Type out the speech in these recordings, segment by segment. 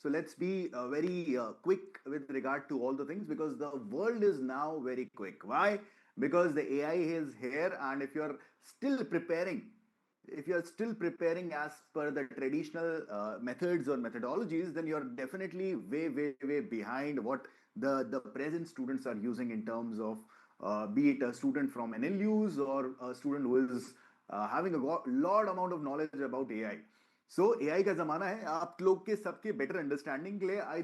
So let's be very quick with regard to all the things because the world is now very quick. Why? Because the AI is here, and if you're still preparing as per the traditional methods or methodologies, then you're definitely way behind what the present students are using in terms of be it a student from NLUs or a student who is having a lot amount of knowledge about AI. So AI का जमाना है आप लोग के सबके better understanding के लिए I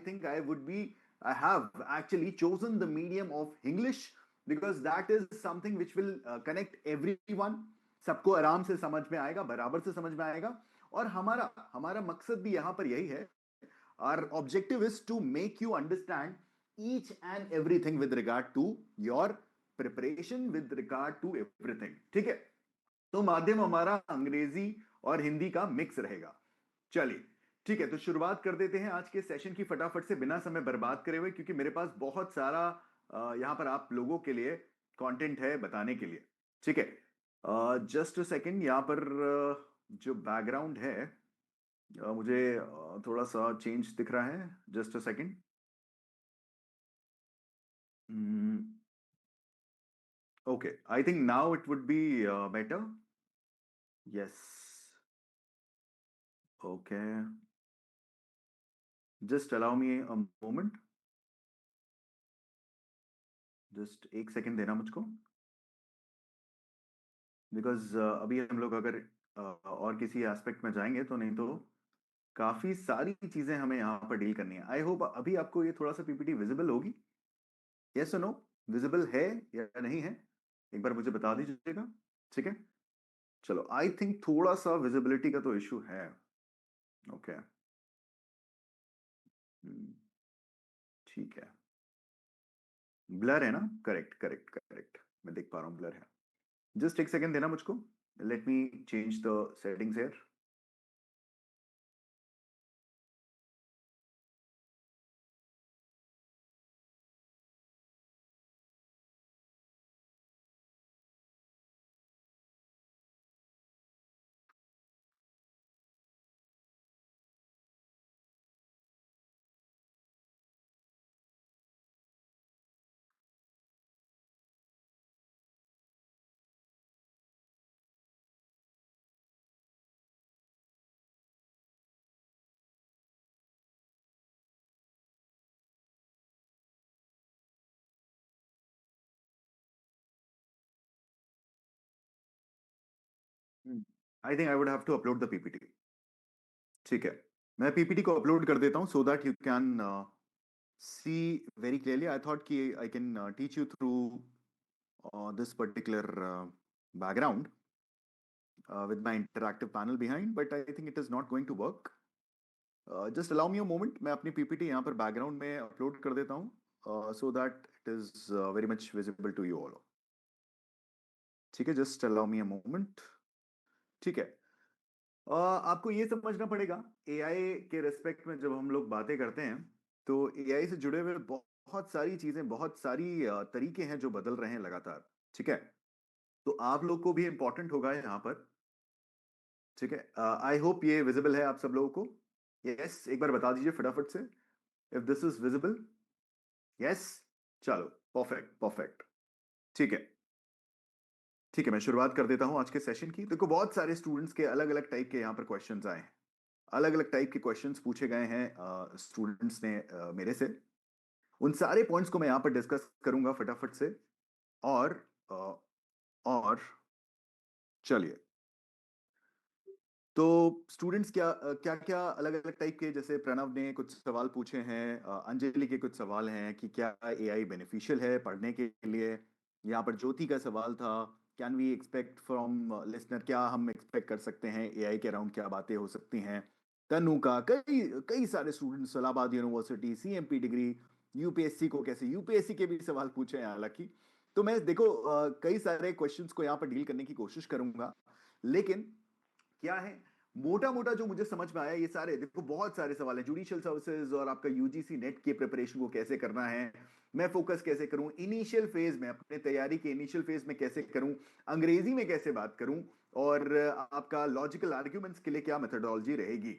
have actually chosen the medium of English because that is something which will connect everyone सबको आराम से समझ में आएगा बराबर से समझ में आएगा और हमारा हमारा मकसद भी यहां पर यही है our objective is to make you understand each and everything with regard to your preparation with regard to everything ठीक है तो माध्यम हमारा अंग्रेजी और हिंदी का मिक्स रहेगा चलिए ठीक है तो शुरुआत कर देते हैं आज के सेशन की फटाफट से बिना समय बर्बाद करे हुए क्योंकि मेरे पास बहुत सारा यहां पर आप लोगों के लिए कंटेंट है बताने के लिए ठीक है जस्ट अ सेकंड यहां पर जो बैकग्राउंड है मुझे थोड़ा सा चेंज दिख रहा है just a second okay I think now it would be better yes okay just allow me a moment just एक सेकंड देना मुझको बिकॉज अभी हम लोग अगर और किसी एस्पेक्ट में जाएंगे तो नहीं तो काफी सारी चीजें हमें यहाँ पर डील करनी है आई होप अभी आपको ये थोड़ा सा पीपीटी विजिबल होगी यस नो विजिबल है या नहीं है एक बार मुझे बता दीजिएगा ठीक है चलो आई थिंक थोड़ा सा विजिबिलिटी का तो इशू है ओके ठीक है ब्लर है ना करेक्ट करेक्ट करेक्ट मैं देख पा रहा हूँ ब्लर है जस्ट एक सेकेंड देना मुझको let me change the settings here I think I would have to upload the PPT ठीक है मैं पीपीटी को अपलोड कर देता हूं so that you can see very clearly I thought कि I can teach you through this particular background with my interactive panel behind but I think it is not going to work just allow me a moment मैं अपनी PPT यहाँ पर background में upload कर देता हूँ so that it is very much visible to you all ठीक है just allow me a moment ठीक है आपको ये समझना पड़ेगा एआई के रेस्पेक्ट में जब हम लोग बातें करते हैं तो एआई से जुड़े हुए बहुत सारी चीजें बहुत सारी तरीके हैं जो बदल रहे हैं लगातार ठीक है तो आप लोग को भी इंपॉर्टेंट होगा यहाँ पर ठीक है आई होप ये विजिबल है आप सब लोगों को यस एक बार बता दीजिए फटाफट से if this is visible yes चलो परफेक्ट परफेक्ट ठीक है ठीक है मैं शुरुआत कर देता हूं आज के सेशन की देखो बहुत सारे स्टूडेंट्स के अलग अलग टाइप के यहाँ पर क्वेश्चंस आए हैं अलग अलग टाइप के क्वेश्चंस पूछे गए हैं स्टूडेंट्स ने मेरे से उन सारे पॉइंट्स को मैं यहाँ पर डिस्कस करूंगा फटाफट से और और चलिए तो स्टूडेंट्स क्या क्या अलग अलग टाइप के जैसे प्रणव ने कुछ सवाल पूछे हैं अंजलि के कुछ सवाल हैं कि क्या एआई बेनिफिशियल है पढ़ने के लिए यहाँ पर ज्योति का सवाल था can we expect from listener क्या हम एक्सपेक्ट कर सकते हैं एआई के अराउंड क्या बातें हो सकती हैं तनु का कई कई सारे students Allahabad university CMP degree UPSC को कैसे यूपीएससी के भी सवाल पूछे हैं हालांकि तो मैं देखो कई सारे क्वेश्चंस को यहाँ पर डील करने की कोशिश करूंगा लेकिन क्या है मोटा मोटा जो मुझे समझ में आया ये सारे देखो बहुत सारे सवाल हैं जुडिशियल सर्विसेज और आपका यूजीसी नेट के प्रिपरेशन को कैसे करना है मैं फोकस कैसे करूं इनिशियल फेज में अपने तैयारी के इनिशियल फेज में कैसे करूं अंग्रेजी में कैसे बात करूं और आपका लॉजिकल आर्ग्यूमेंट्स के लिए क्या मेथोडोलॉजी रहेगी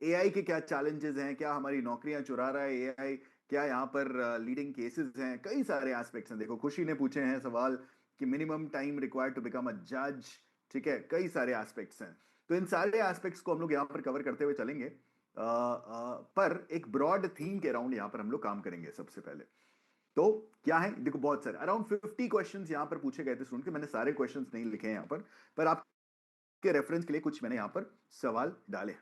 एआई के क्या चैलेंजेस हैं, क्या हमारी नौकरियां चुरा रहा है एआई, क्या यहाँ पर लीडिंग केसेस हैं, कई सारे एस्पेक्ट्स हैं। देखो खुशी ने पूछे हैं सवाल कि minimum time required to become a जज, ठीक है, कई सारे एस्पेक्ट्स हैं। तो इन सारे एस्पेक्ट्स को हम लोग यहाँ पर कवर करते हुए चलेंगे, पर एक ब्रॉड थीम के अराउंड यहाँ पर हम लोग काम करेंगे सबसे पहले। तो क्या है, देखो बहुत सारे अराउंड 50 क्वेश्चंस यहाँ पर पूछे गए थे स्टूडेंट के, मैंने सारे क्वेश्चंस नहीं लिखे हैं यहाँ पर आपके रेफरेंस के लिए कुछ मैंने यहाँ पर सवाल डाले।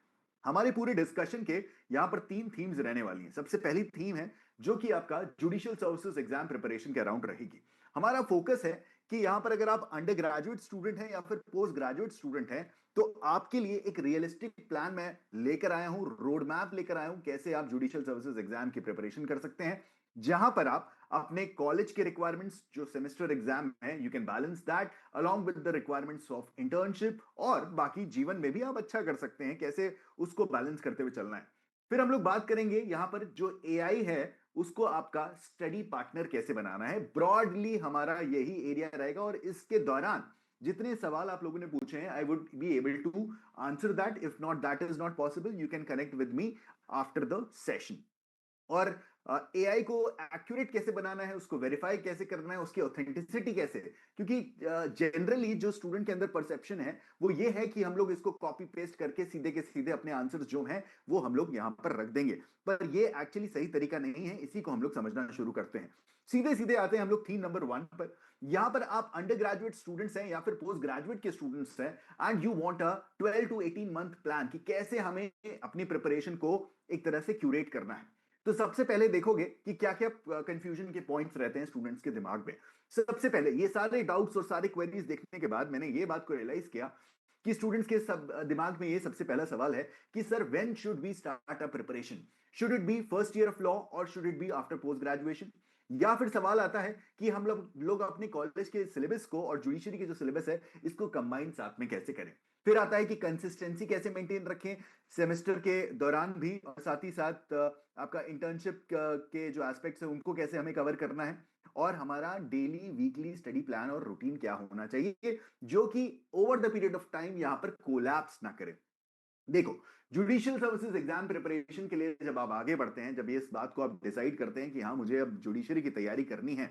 हमारे पूरे डिस्कशन के यहाँ पर 3 थीम्स रहने वाली हैं। सबसे पहली थीम है जो कि आपका जुडिशियल सर्विसेज एग्जाम प्रिपरेशन के अराउंड रहेगी। हमारा फोकस है कि यहाँ पर अगर आप अंडर ग्रेजुएट स्टूडेंट हैं या फिर पोस्ट ग्रेजुएट स्टूडेंट हैं, तो आपके लिए एक रियलिस्टिक प्लान मैं लेकर आया हूं, रोड मैप लेकर आया हूं, कैसे आप जुडिशियल सर्विसेज एग्जाम की प्रिपरेशन कर सकते हैं, जहां पर आप अपने कॉलेज के रिक्वायरमेंट्स जो सेमेस्टर एग्जाम है you can balance that along with the requirements of internship, और बाकी जीवन में भी आप अच्छा कर सकते हैं, कैसे उसको बैलेंस करते हुए चलना है। फिर हम लोग बात करेंगे यहां पर जो एआई है उसको आपका स्टडी पार्टनर कैसे बनाना है। ब्रॉडली हमारा यही एरिया रहेगा, और इसके दौरान जितने सवाल आप लोगों ने पूछे हैं I would be able to answer that. If not that is not possible you can connect with me after the session. और एआई को एक्यूरेट कैसे बनाना है, उसको वेरीफाई कैसे करना है, उसकी ऑथेंटिसिटी कैसे है, क्योंकि जनरली जो स्टूडेंट के अंदर परसेप्शन है वो ये है कि हम लोग इसको कॉपी पेस्ट करके सीधे के सीधे अपने आंसर्स जो हैं वो हम लोग यहां पर रख देंगे, पर ये एक्चुअली सही तरीका नहीं है। इसी को हम लोग समझना शुरू करते हैं। सीधे सीधे आते हैं हम लोग थीम नंबर 1 पर। यहां पर आप अंडर ग्रेजुएट स्टूडेंट्स हैं या फिर पोस्ट ग्रेजुएट के स्टूडेंट्स हैं and you want a 12 to 18 month plan कि कैसे हमें अपनी प्रिपरेशन को एक तरह से क्यूरेट करना है। तो सबसे पहले देखोगे कि क्या क्या कंफ्यूजन के पॉइंट्स रहते हैं स्टूडेंट्स के दिमाग में। सबसे पहले ये सारे डाउट्स और सारे क्वेरीज देखने के बाद मैंने ये बात को रियलाइज किया कि स्टूडेंट्स के सब दिमाग में ये सबसे पहला सवाल है कि sir when should we start a preparation, should it be first year of law और should it be after post graduation. या फिर सवाल आता है कि हम लोग अपने कॉलेज के सिलेबस को और जुडिशरी के जो सिलेबस है इसको कंबाइन साथ में कैसे करें। फिर आता है कि कंसिस्टेंसी कैसे मेंटेन रखें सेमेस्टर के दौरान भी, और साथ ही साथ आपका इंटर्नशिप के जो एस्पेक्ट्स है उनको कैसे हमें कवर करना है, और हमारा डेली वीकली स्टडी प्लान और रूटीन क्या होना चाहिए जो कि over the period of time यहां पर कोलैप्स ना करे। देखो जुडिशियल सर्विसेज एग्जाम प्रिपरेशन के लिए जब आप आगे बढ़ते हैं, जब ये इस बात को आप डिसाइड करते हैं कि हाँ मुझे अब जुडिशरी की तैयारी करनी है,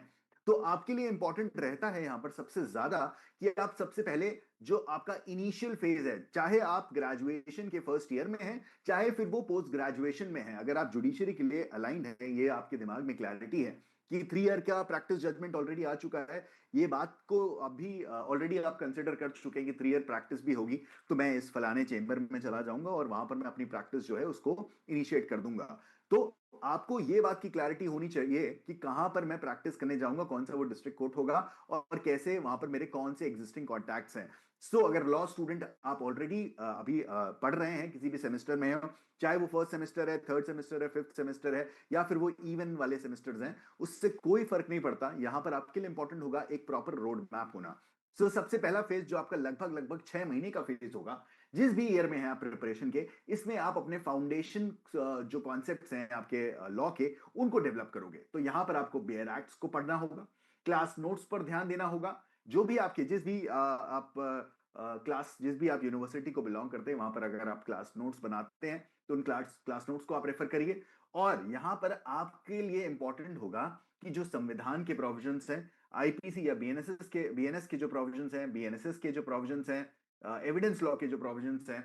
तो आपके लिए इंपॉर्टेंट रहता है यहां पर सबसे ज्यादा कि आप सबसे पहले जो आपका इनिशियल फेज है, चाहे आप ग्रेजुएशन के फर्स्ट ईयर में हैं चाहे फिर वो पोस्ट ग्रेजुएशन में है, अगर आप जुडिशरी के लिए अलाइंड है, ये आपके दिमाग में क्लैरिटी है कि 3 ईयर का प्रैक्टिस जजमेंट ऑलरेडी आ चुका है, ये बात को अभी ऑलरेडी आप कंसिडर कर चुके हैं कि 3 ईयर प्रैक्टिस भी होगी, तो मैं इस फलाने चेंबर में चला जाऊंगा और वहां पर मैं अपनी प्रैक्टिस जो है उसको इनिशिएट कर दूंगा। तो आपको ये बात की क्लैरिटी होनी चाहिए कि कहां पर मैं प्रैक्टिस करने जाऊंगा, कौन सा वो डिस्ट्रिक्ट कोर्ट होगा, और कैसे वहां पर मेरे कौन से एग्जिस्टिंग कॉन्टैक्ट्स हैं। अगर लॉ स्टूडेंट आप ऑलरेडी अभी पढ़ रहे हैं, किसी भी सेमेस्टर में हो, चाहे वो फर्स्ट सेमेस्टर है, थर्ड सेमेस्टर है, फिफ्थ सेमेस्टर है, या फिर वो इवन वाले सेमेस्टर्स हैं, उससे कोई फर्क नहीं पड़ता। यहां पर आपके लिए इंपॉर्टेंट होगा एक प्रॉपर रोड मैप होना। सबसे पहला फेज जो आपका लगभग लगभग 6 महीने का फेज होगा, जिस भी ईयर में है आप प्रिपरेशन के, इसमें आप अपने फाउंडेशन जो कॉन्सेप्ट्स हैं आपके लॉ के उनको डेवलप करोगे। तो यहां पर आपको बेयर एक्ट्स को पढ़ना होगा, क्लास नोट्स पर ध्यान देना होगा, जो भी आपके जिस भी आप क्लास जिस भी आप यूनिवर्सिटी को बिलोंग करते हैं वहां पर अगर आप क्लास नोट्स बनाते हैं तो उन क्लास नोट्स को आप रेफर करिए। और यहां पर आपके लिए इंपॉर्टेंट होगा कि जो संविधान के प्रोविजंस हैं, आईपीसी या बीएनएस के जो प्रोविजंस हैं, बीएनएसएस के जो प्रोविजंस हैं, एविडेंस लॉ के जो प्रोविजंस हैं,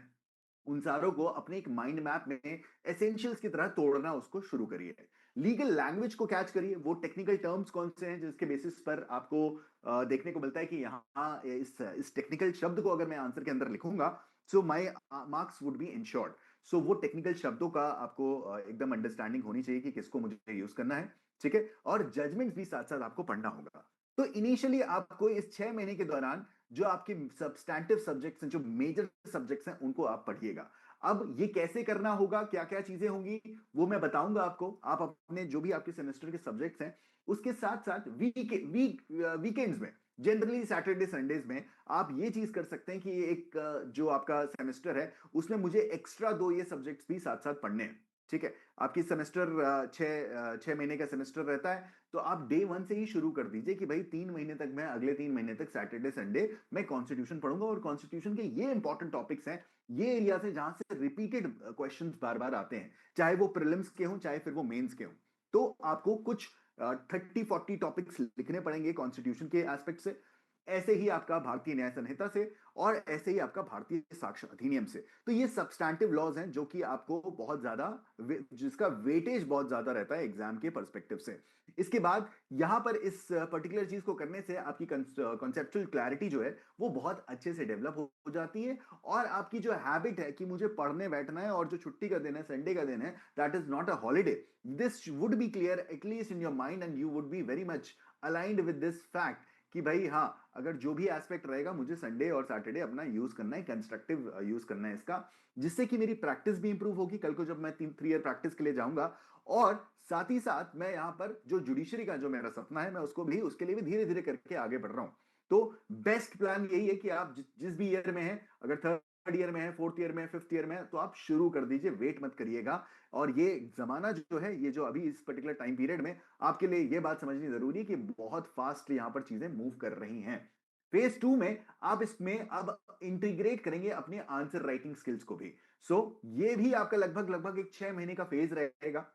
उन सारों को अपने एक माइंड मैप में एसेंशियल्स की तरह तोड़ना उसको शुरू करिए। लीगल लैंग्वेज को कैच करिए, वो टेक्निकल टर्म्स कौन से हैं जिसके बेसिस पर आपको देखने को मिलता है कि यहाँ इस टेक्निकल शब्द को अगर मैं आंसर के अंदर लिखूंगा so my marks would be insured. वो टेक्निकल शब्दों का आपको एकदम अंडरस्टैंडिंग होनी चाहिए कि किसको मुझे यूज करना है, ठीक है। और जजमेंट्स भी साथ साथ आपको पढ़ना होगा। तो इनिशियली आपको इस 6 महीने के दौरान जो आपके सब्सटैंटिव सब्जेक्ट्स हैं, जो मेजर सब्जेक्ट्स हैं, उनको आप पढ़िएगा। अब ये कैसे करना होगा, क्या क्या चीजें होंगी, वो मैं बताऊंगा आपको। आप अपने जो भी आपके सेमेस्टर के सब्जेक्ट्स हैं उसके साथ साथ वीकेंड्स में, जनरली सैटरडे संडेज में आप ये चीज कर सकते हैं कि एक जो आपका सेमेस्टर है उसमें मुझे एक्स्ट्रा 2 ये सब्जेक्ट्स भी साथ साथ पढ़ने हैं। ठीक है? आपकी सेमेस्टर 6 महीने का सेमेस्टर रहता है, तो आप डे 1 से ही शुरू कर दीजिए कि भाई 3 महीने तक मैं अगले 3 महीने तक सैटरडे, संडे मैं कॉन्स्टिट्यूशन पढ़ूँगा और कॉन्स्टिट्यूशन के ये इंपॉर्टेंट टॉपिक्स हैं, ये एरियाज़ हैं जहाँ से रिपीटेड क्वेश्चन्स बार-बार आते हैं, चाहे वो प्रीलिम्स के हों, चाहे फिर वो मेंस के हों। तो आपको कुछ 30-40 टॉपिक्स लिखने पड़ेंगे कॉन्स्टिट्यूशन के एस्पेक्ट से, ऐसे ही आपका भारतीय न्याय संहिता से और ऐसे ही आपका भारतीय साक्ष्य अधिनियम से। तो ये सब्सटैंटिव लॉज हैं जो कि आपको बहुत ज्यादा जिसका वेटेज बहुत ज्यादा रहता है एग्जाम के पर्सपेक्टिव से। इसके बाद यहां पर इस पर्टिकुलर चीज को करने से आपकी कॉन्सेप्चुअल क्लैरिटी जो है वो बहुत अच्छे से डेवलप हो जाती है और आपकी जो हैबिट है कि मुझे पढ़ने बैठना है और जो छुट्टी का दिन है, संडे का दिन है, that is not a holiday, this would B clear at least in your mind and you would be very much aligned with this fact कि भाई हाँ, अगर जो भी एस्पेक्ट रहेगा मुझे संडे और सैटरडे अपना यूज करना है, कंस्ट्रक्टिव यूज करना है इसका, जिससे कि मेरी प्रैक्टिस भी इंप्रूव होगी कल को जब मैं 3 ईयर प्रैक्टिस के लिए जाऊंगा। और साथ ही साथ मैं यहाँ पर जो जुडिशरी का जो मेरा सपना है मैं उसको भी उसके लिए भी धीरे धीरे करके आगे बढ़ रहा हूँ। तो बेस्ट प्लान यही है कि आप जिस भी ईयर में है, अगर थर्ड ईयर में है, फोर्थ ईयर में है, फिफ्थ ईयर में है, तो आप शुरू कर दीजिए, वेट मत करिएगा। और ये जमाना जो है, ये जो अभी इस पर्टिकुलर टाइम पीरियड में आपके लिए ये बात समझनी जरूरी है कि बहुत फास्ट यहां पर चीजें मूव कर रही हैं। फेज 2 में आप इसमें अब इंटीग्रेट करेंगे अपने आंसर राइटिंग स्किल्स को भी। सो ये भी आपका लगभग लगभग एक 6 महीने का फेज रहेगा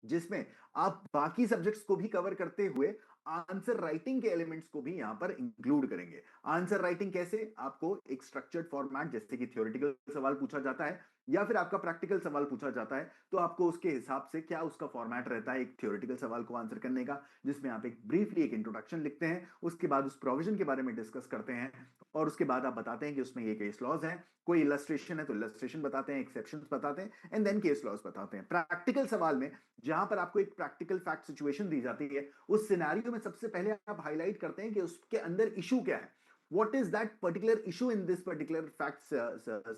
जिसमें आप बाकी सब्जेक्ट्स को भी कवर करते हुए आंसर राइटिंग के एलिमेंट्स को भी यहां पर इंक्लूड करेंगे। आंसर राइटिंग कैसे? आपको एक स्ट्रक्चर्ड फॉर्मेट, जैसे कि थ्योरेटिकल सवाल पूछा जाता है या फिर आपका प्रैक्टिकल सवाल पूछा जाता है, तो आपको उसके हिसाब से क्या उसका फॉर्मेट रहता है एक थ्योरेटिकल सवाल को आंसर करने का, जिसमें आप एक ब्रीफली एक इंट्रोडक्शन लिखते हैं, उसके बाद उस प्रोविजन के बारे में डिस्कस करते हैं और उसके बाद आप बताते हैं कि उसमें ये केस लॉज हैं, कोई इलस्ट्रेशन है तो इलस्ट्रेशन बताते हैं, एक्सेप्शंस बताते हैं एंड देन केस लॉज बताते हैं। प्रैक्टिकल सवाल में जहां पर आपको एक प्रैक्टिकल फैक्ट सिचुएशन दी जाती है, उस सिनेरियो में सबसे पहले आप हाईलाइट करते हैं कि उसके अंदर इशू क्या है, what is that particular issue in this particular facts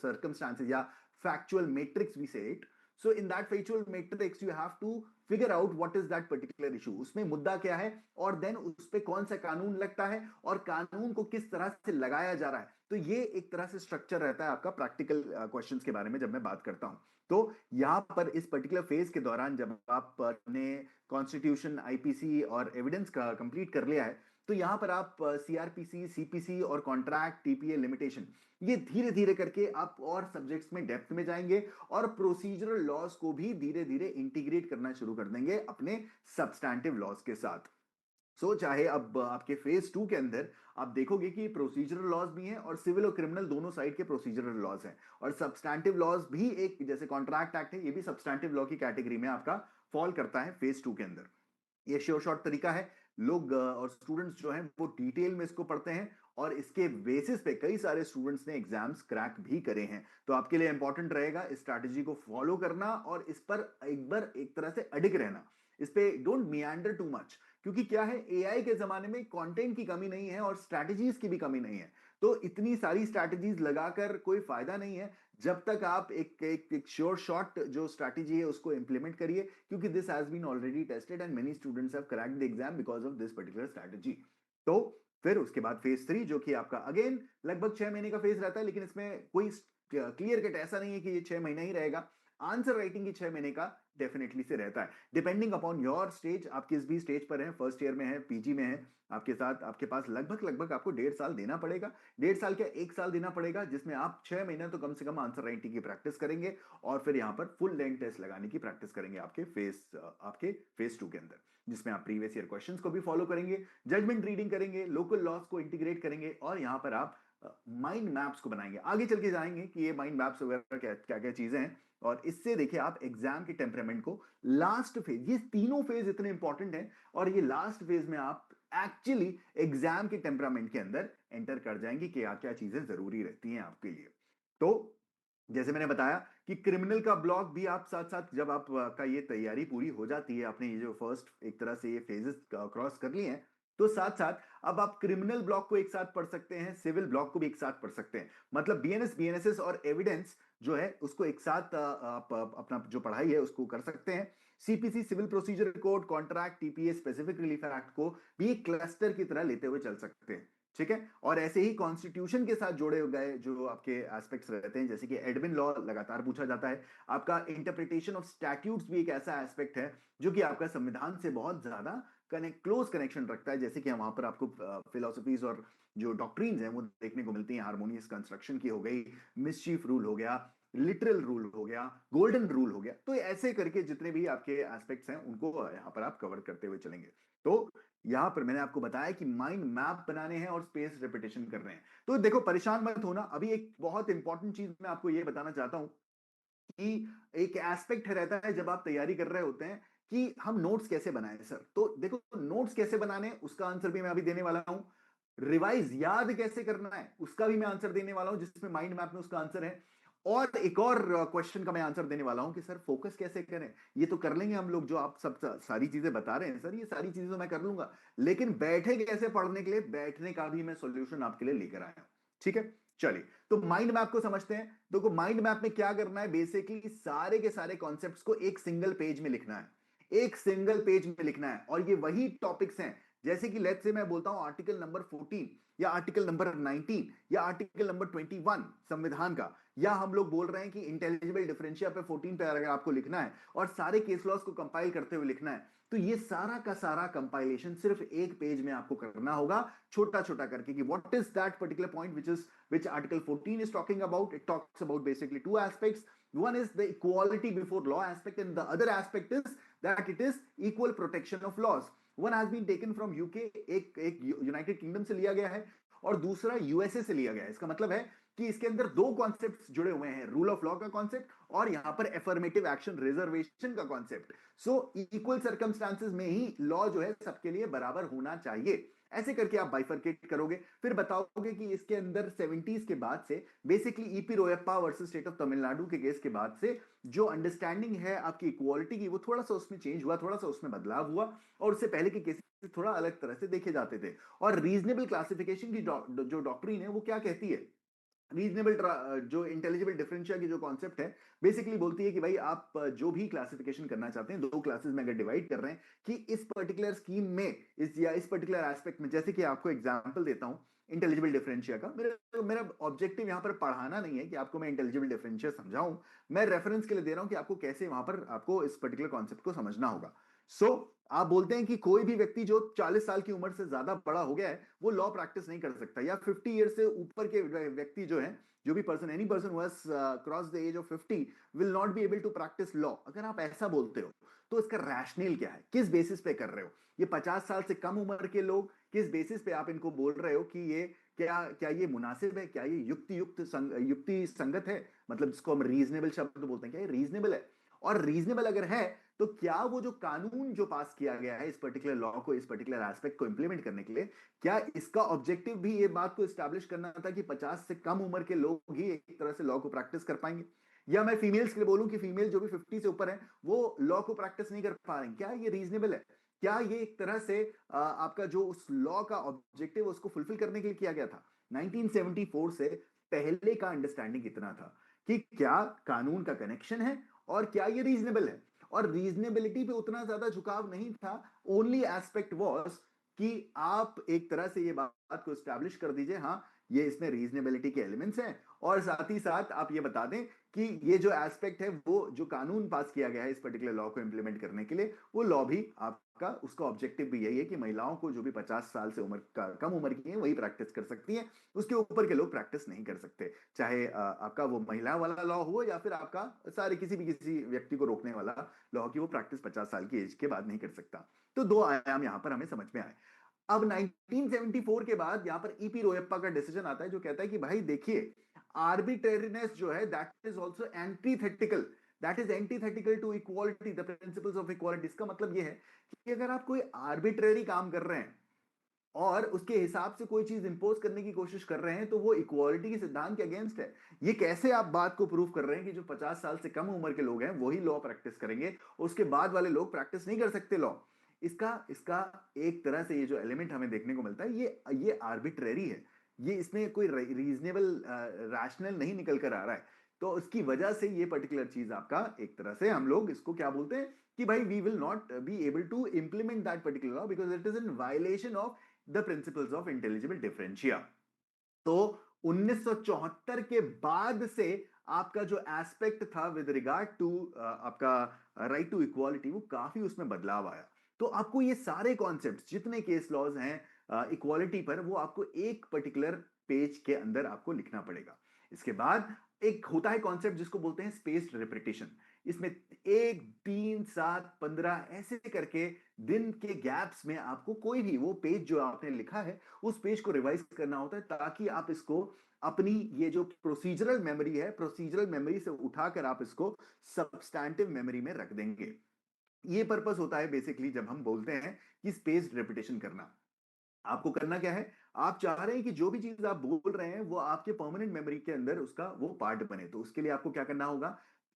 circumstances, या factual matrix we say it. So in that factual matrix you have to figure out what is that particular issue, उसमें मुद्दा क्या है और then उस पे कौन सा कानून लगता है और कानून को किस तरह से लगाया जा रहा है। तो ये एक तरह से स्ट्रक्चर रहता है आपका प्रैक्टिकल क्वेश्चंस के बारे में जब मैं बात करता हूं। तो यहाँ पर इस पर्टिकुलर फेज के दौरान जब आपने कॉन्स्टिट्यूशन, आईपीसी और एविडेंस का कंप्लीट कर लिया है, तो यहां पर आप सीआरपीसी, सीपीसी और कॉन्ट्रैक्ट, टीपीए, लिमिटेशन, ये धीरे धीरे करके आप और सब्जेक्ट्स में डेप्थ में जाएंगे और प्रोसीजरल लॉज को भी धीरे धीरे इंटीग्रेट करना शुरू कर देंगे अपने सब्सटैंटिव लॉज के साथ। चाहे अब आपके फेज 2 के अंदर आप देखोगे कि प्रोसीजरल लॉज भी हैं और सिविल और क्रिमिनल दोनों साइड के प्रोसीजरल लॉज हैं और सब्सटैंटिव लॉज भी, एक जैसे कॉन्ट्रैक्ट एक्ट है, ये भी सब्सटैंटिव लॉ की कैटेगरी में आपका फॉल करता है फेज 2 के अंदर। ये श्योर शॉर्ट तरीका है, लोग और स्टूडेंट्स जो हैं वो डिटेल में इसको पढ़ते हैं और इसके बेसिस पे कई सारे स्टूडेंट्स ने एग्जाम्स क्रैक भी करे हैं। तो आपके लिए इंपॉर्टेंट रहेगा इस स्ट्रैटेजी को फॉलो करना और इस पर एक बार एक तरह से अडिग रहना, इस पे डोंट मियांडर टू मच, क्योंकि क्या है, एआई के जमाने में कंटेंट की कमी नहीं है और स्ट्रैटेजीज की भी कमी नहीं है। तो इतनी सारी स्ट्रैटेजीज लगाकर कोई फायदा नहीं है जब तक आप एक श्योर शॉट जो स्ट्रैटेजी है उसको इंप्लीमेंट करिए, क्योंकि this has been already tested and many students have cracked the exam because of this particular strategy. तो फिर उसके बाद फेज 3 जो कि आपका अगेन लगभग 6 महीने का फेज रहता है, लेकिन इसमें कोई क्लियर कट ऐसा नहीं है कि ये 6 महीना ही रहेगा। आंसर राइटिंग की 6 महीने का डेफिनेटली से रहता है, डिपेंडिंग अपॉन योर स्टेज, आप किस भी स्टेज पर हैं, फर्स्ट ईयर में है, पीजी में है, आपके साथ आपके पास लगभग लगभग आपको 1.5 साल देना पड़ेगा, 1.5 साल क्या 1 साल देना पड़ेगा, जिसमें आप 6 महीने तो कम से कम आंसर राइटिंग की प्रैक्टिस करेंगे और फिर यहाँ पर फुल लेंथ टेस्ट लगाने की प्रैक्टिस करेंगे आपके फेज 2 के अंदर, जिसमें आप प्रीवियस ईयर क्वेश्चंस को भी फॉलो करेंगे, जजमेंट रीडिंग करेंगे, लोकल लॉस को इंटीग्रेट करेंगे और यहाँ पर आप माइंड मैप्स को बनाएंगे। आगे चल के जाएंगे कि ये माइंड मैप्स वगैरह क्या क्या क्या चीजें हैं और इससे देखिए आप एग्जाम के टेम्परामेंट को, लास्ट फेज, ये तीनों फेज इतने इंपॉर्टेंट हैं और ये लास्ट फेज में आप एक्चुअली एग्जाम के टेम्परामेंट के अंदर एंटर कर जाएंगे कि क्या क्या चीजें जरूरी रहती हैं आपके लिए। तो जैसे मैंने बताया कि क्रिमिनल का ब्लॉक भी आप साथ साथ जब आप का ये तैयारी पूरी हो जाती है, आपने ये जो फर्स्ट एक तरह से ये फेजेस क्रॉस कर लिए हैं, तो साथ साथ अब आप क्रिमिनल ब्लॉक को एक साथ पढ़ सकते हैं, सिविल ब्लॉक को भी एक साथ पढ़ सकते हैं। मतलब बीएनएस, बीएनएसएस और एविडेंस जो है उसको एक साथ आप अपना जो पढ़ाई है उसको कर सकते हैं। CPC, civil procedure code, contract, TPA, specific relief act को भी एक क्लस्टर की तरह लेते हुए चल सकते हैं। ठीक है। और ऐसे ही कॉन्स्टिट्यूशन के साथ जोड़े गए जो आपके एस्पेक्ट्स रहते हैं, जैसे कि एडमिन लॉ लगातार पूछा जाता है। आपका इंटरप्रिटेशन ऑफ स्टैट्यूट्स भी एक ऐसा एस्पेक्ट है जो कि आपका संविधान से बहुत ज्यादा क्लोज कनेक्शन रखता है, जैसे कि वहां पर आपको फिलोसफीज और जो डॉक्ट्रीन्स हैं वो देखने को मिलती हैं। हार्मोनियस कंस्ट्रक्शन की हो गई, मिसचीफ रूल हो गया, लिटरल रूल हो गया, गोल्डन रूल हो गया। तो ऐसे करके जितने भी आपके एस्पेक्ट्स हैं उनको यहाँ पर आप कवर करते हुए चलेंगे। तो यहां पर मैंने आपको बताया कि माइंड मैप बनाने हैं और स्पेस रिपीटेशन कर रहे हैं। तो देखो परेशान मत होना, अभी एक बहुत इंपॉर्टेंट चीज मैं आपको ये बताना चाहता हूं कि एक एस्पेक्ट रहता है जब आप तैयारी कर रहे होते हैं कि हम नोट्स कैसे बनाएं सर। तो देखो नोट्स कैसे बनाने उसका आंसर भी मैं अभी देने वाला हूं। रिवाइज याद कैसे करना है उसका भी मैं आंसर देने वाला हूं, जिसमें माइंड मैप में उसका आंसर है। और एक और क्वेश्चन का मैं आंसर देने वाला हूं कि सर फोकस कैसे करें। ये तो कर लेंगे हम लोग, जो आप सब सारी चीजें बता रहे हैं सर, ये सारी चीजें तो मैं कर लूंगा, लेकिन बैठे कैसे पढ़ने के लिए, बैठने का भी मैं सॉल्यूशन आपके लिए लेकर आया हूं। ठीक है, चलिए तो माइंड मैप को समझते हैं। देखो माइंड मैप में क्या करना है, बेसिकली सारे के सारे कॉन्सेप्ट्स को एक सिंगल पेज में लिखना है, एक सिंगल पेज में लिखना है। और ये वही टॉपिक्स हैं, जैसे कि लेट्स से मैं बोलता हूं आर्टिकल नंबर 14 या आर्टिकल नंबर 19 या आर्टिकल नंबर 21 संविधान का, या हम लोग बोल रहे हैं कि इंटेलिजिबल डिफरेंशिया पे 14 पे अगर आपको लिखना है और सारे केस लॉस को कंपाइल करते हुए लिखना है, तो ये सारा का सारा कंपाइलेशन सिर्फ एक पेज में आपको करना होगा, छोटा छोटा करके, कि what is that particular point which article 14 is talking about. It talks about basically two aspects. One is the equality before law aspect, and the other aspect is that it is equal protection of laws. One has been taken from UK, एक United kingdom से लिया गया है, और दूसरा USA से लिया गया है। इसका मतलब है कि इसके अंदर दो कॉन्सेप्ट्स जुड़े हुए हैं, रूल ऑफ लॉ का कॉन्सेप्ट और यहां पर एफर्मेटिव एक्शन रिजर्वेशन का कॉन्सेप्ट। सो इक्वल सर्कमस्टांसेस में ही लॉ जो है सबके लिए बराबर होना चाहिए। ऐसे करके आप बाइफरकेट करोगे, फिर बताओगे कि इसके अंदर 70s के बाद से basically EP Royappa versus state of Tamil Nadu के केस के बाद से जो अंडरस्टैंडिंग है आपकी इक्वालिटी की, वो थोड़ा सा उसमें चेंज हुआ, थोड़ा सा उसमें बदलाव हुआ, और उससे पहले के केसेस थोड़ा अलग तरह से देखे जाते थे। और रीजनेबल क्लासिफिकेशन की जो डॉक्ट्रीन है वो क्या कहती है, रीजनेबल जो इंटेलिजिबल डिफरेंशिया की जो कॉन्सेप्ट है, बेसिकली बोलती है कि भाई आप जो भी क्लासिफिकेशन करना चाहते हैं, दो क्लासेस में अगर डिवाइड कर रहे हैं कि इस पर्टिकुलर स्कीम में, इस पर्टिकुलर एस्पेक्ट में, जैसे कि आपको एग्जांपल देता हूं इंटेलिजिबल डिफरेंशिया का। मेरा मेरा ऑब्जेक्टिव यहां पर पढ़ाना नहीं है कि आपको मैं इंटेलिजिबल डिफरेंशिया समझाऊं, मैं रेफरेंस के लिए दे रहा हूं कि आपको कैसे वहां पर आपको इस पर्टिकुलर कॉन्सेप्ट को समझना होगा। आप बोलते हैं कि कोई भी व्यक्ति जो 40 साल की उम्र से ज्यादा बड़ा हो गया है वो लॉ प्रैक्टिस नहीं कर सकता, या 50 ईयर से ऊपर के व्यक्ति जो है, जो भी person, any person who has cross the age of 50 will not be able to practise law. अगर आप ऐसा बोलते हो तो इसका रैशनल क्या है, किस बेसिस पे कर रहे हो? ये 50 साल से कम उम्र के लोग, किस बेसिस पे आप इनको बोल रहे हो कि ये क्या क्या ये मुनासिब है, क्या ये युक्ति संगत है, मतलब जिसको हम रीजनेबल शब्द बोलते हैं, क्या ये रीजनेबल है? और रीजनेबल अगर है तो क्या वो जो कानून जो पास किया गया है इस पर्टिकुलर लॉ को, इस पर्टिकुलर एस्पेक्ट को इंप्लीमेंट करने के लिए, क्या इसका ऑब्जेक्टिव भी ये बात को एस्टैब्लिश करना था कि 50 से कम उम्र के लोग ही एक तरह से लॉ को प्रैक्टिस कर पाएंगे? या मैं फीमेल्स के लिए बोलूं कि फीमेल जो भी 50 से ऊपर है वो लॉ को प्रैक्टिस नहीं कर पा रहे हैं, क्या ये रीजनेबल है? क्या ये एक तरह से आपका जो उस लॉ का ऑब्जेक्टिव उसको फुलफिल करने के लिए किया गया था? 1974 से पहले का अंडरस्टैंडिंग इतना था कि क्या कानून का कनेक्शन है और क्या ये रीजनेबल है, और रीजनेबिलिटी पे उतना ज्यादा झुकाव नहीं था। ओनली एस्पेक्ट वाज कि आप एक तरह से ये बात को एस्टैब्लिश कर दीजिए, हाँ ये इसमें रीजनेबिलिटी के एलिमेंट्स हैं, और साथ ही साथ आप ये बता दें कि ये जो एस्पेक्ट है, वो जो कानून पास किया गया है इस पर्टिकुलर लॉ को इंप्लीमेंट करने के लिए, वो लॉ भी आपका, उसका ऑब्जेक्टिव भी यही है कि महिलाओं को जो भी 50 साल से उम्र का कम उम्र की है वही प्रैक्टिस कर सकती हैं, उसके ऊपर के लोग प्रैक्टिस नहीं कर सकते। चाहे आपका वो महिला वाला लॉ हो या फिर आपका सारे किसी व्यक्ति को रोकने वाला लॉ की वो प्रैक्टिस 50 साल की एज के बाद नहीं कर सकता। तो दो आयाम यहां पर हमें समझ में आए। अब 1974 के बाद यहां पर ईपी रोयप्पा का डिसीजन आता है जो कहता है कि भाई देखिए, आर्बिट्रेरीनेस जो है that is also antithetical, that is antithetical to equality, the principles of equality. इसका मतलब यह है कि अगर आप कोई आर्बिट्रेरी काम कर रहे हैं और उसके हिसाब से कोई चीज इंपोज करने की कोशिश कर रहे हैं, तो वो इक्वालिटी के सिद्धांत के अगेंस्ट है। ये कैसे आप बात को प्रूव कर रहे हैं कि जो 50 साल से कम उम्र के लोग हैं वही लॉ प्रैक्टिस करेंगे, उसके बाद वाले लोग प्रैक्टिस नहीं कर सकते लॉ? इसका इसका एक तरह से ये जो एलिमेंट हमें देखने को मिलता है, ये आर्बिट्रेरी है, ये इसमें कोई रीजनेबल रैशनल नहीं निकल कर आ रहा है। तो उसकी वजह से ये पर्टिकुलर चीज आपका, एक तरह से हम लोग इसको क्या बोलते हैं कि भाई we will not be able to implement that particular law because it is in violation of the principles of intelligible differentia. तो 1974 के बाद से आपका जो एस्पेक्ट था विद रिगार्ड टू आपका राइट टू इक्वालिटी, वो काफी उसमें बदलाव आया। तो आपको ये सारे कॉन्सेप्ट जितने केस लॉज हैं इक्वालिटी पर, वो आपको एक पर्टिकुलर पेज के अंदर आपको लिखना पड़ेगा। इसके बाद एक होता है कॉन्सेप्ट जिसको बोलते हैं स्पेस्ड रिपीटिशन। इसमें 1, 3, 7, 15 ऐसे करके दिन के गैप्स में आपको कोई भी वो पेज जो आपने लिखा है उस पेज को रिवाइज करना होता है, ताकि आप इसको अपनी ये जो प्रोसीजरल मेमोरी है, प्रोसीजरल मेमोरी से उठाकर आप इसको सब्सटैंटिव मेमोरी में रख देंगे। ये पर्पस होता है बेसिकली जब हम बोलते हैं कि स्पेस्ड रिपीटिशन करना। आपको करना क्या है, आप चाह रहे हैं कि जो भी चीज आप बोल रहे हैं वो आपके परमानेंट मेमोरी के अंदर उसका वो पार्ट बने। तो उसके लिए आपको क्या करना होगा,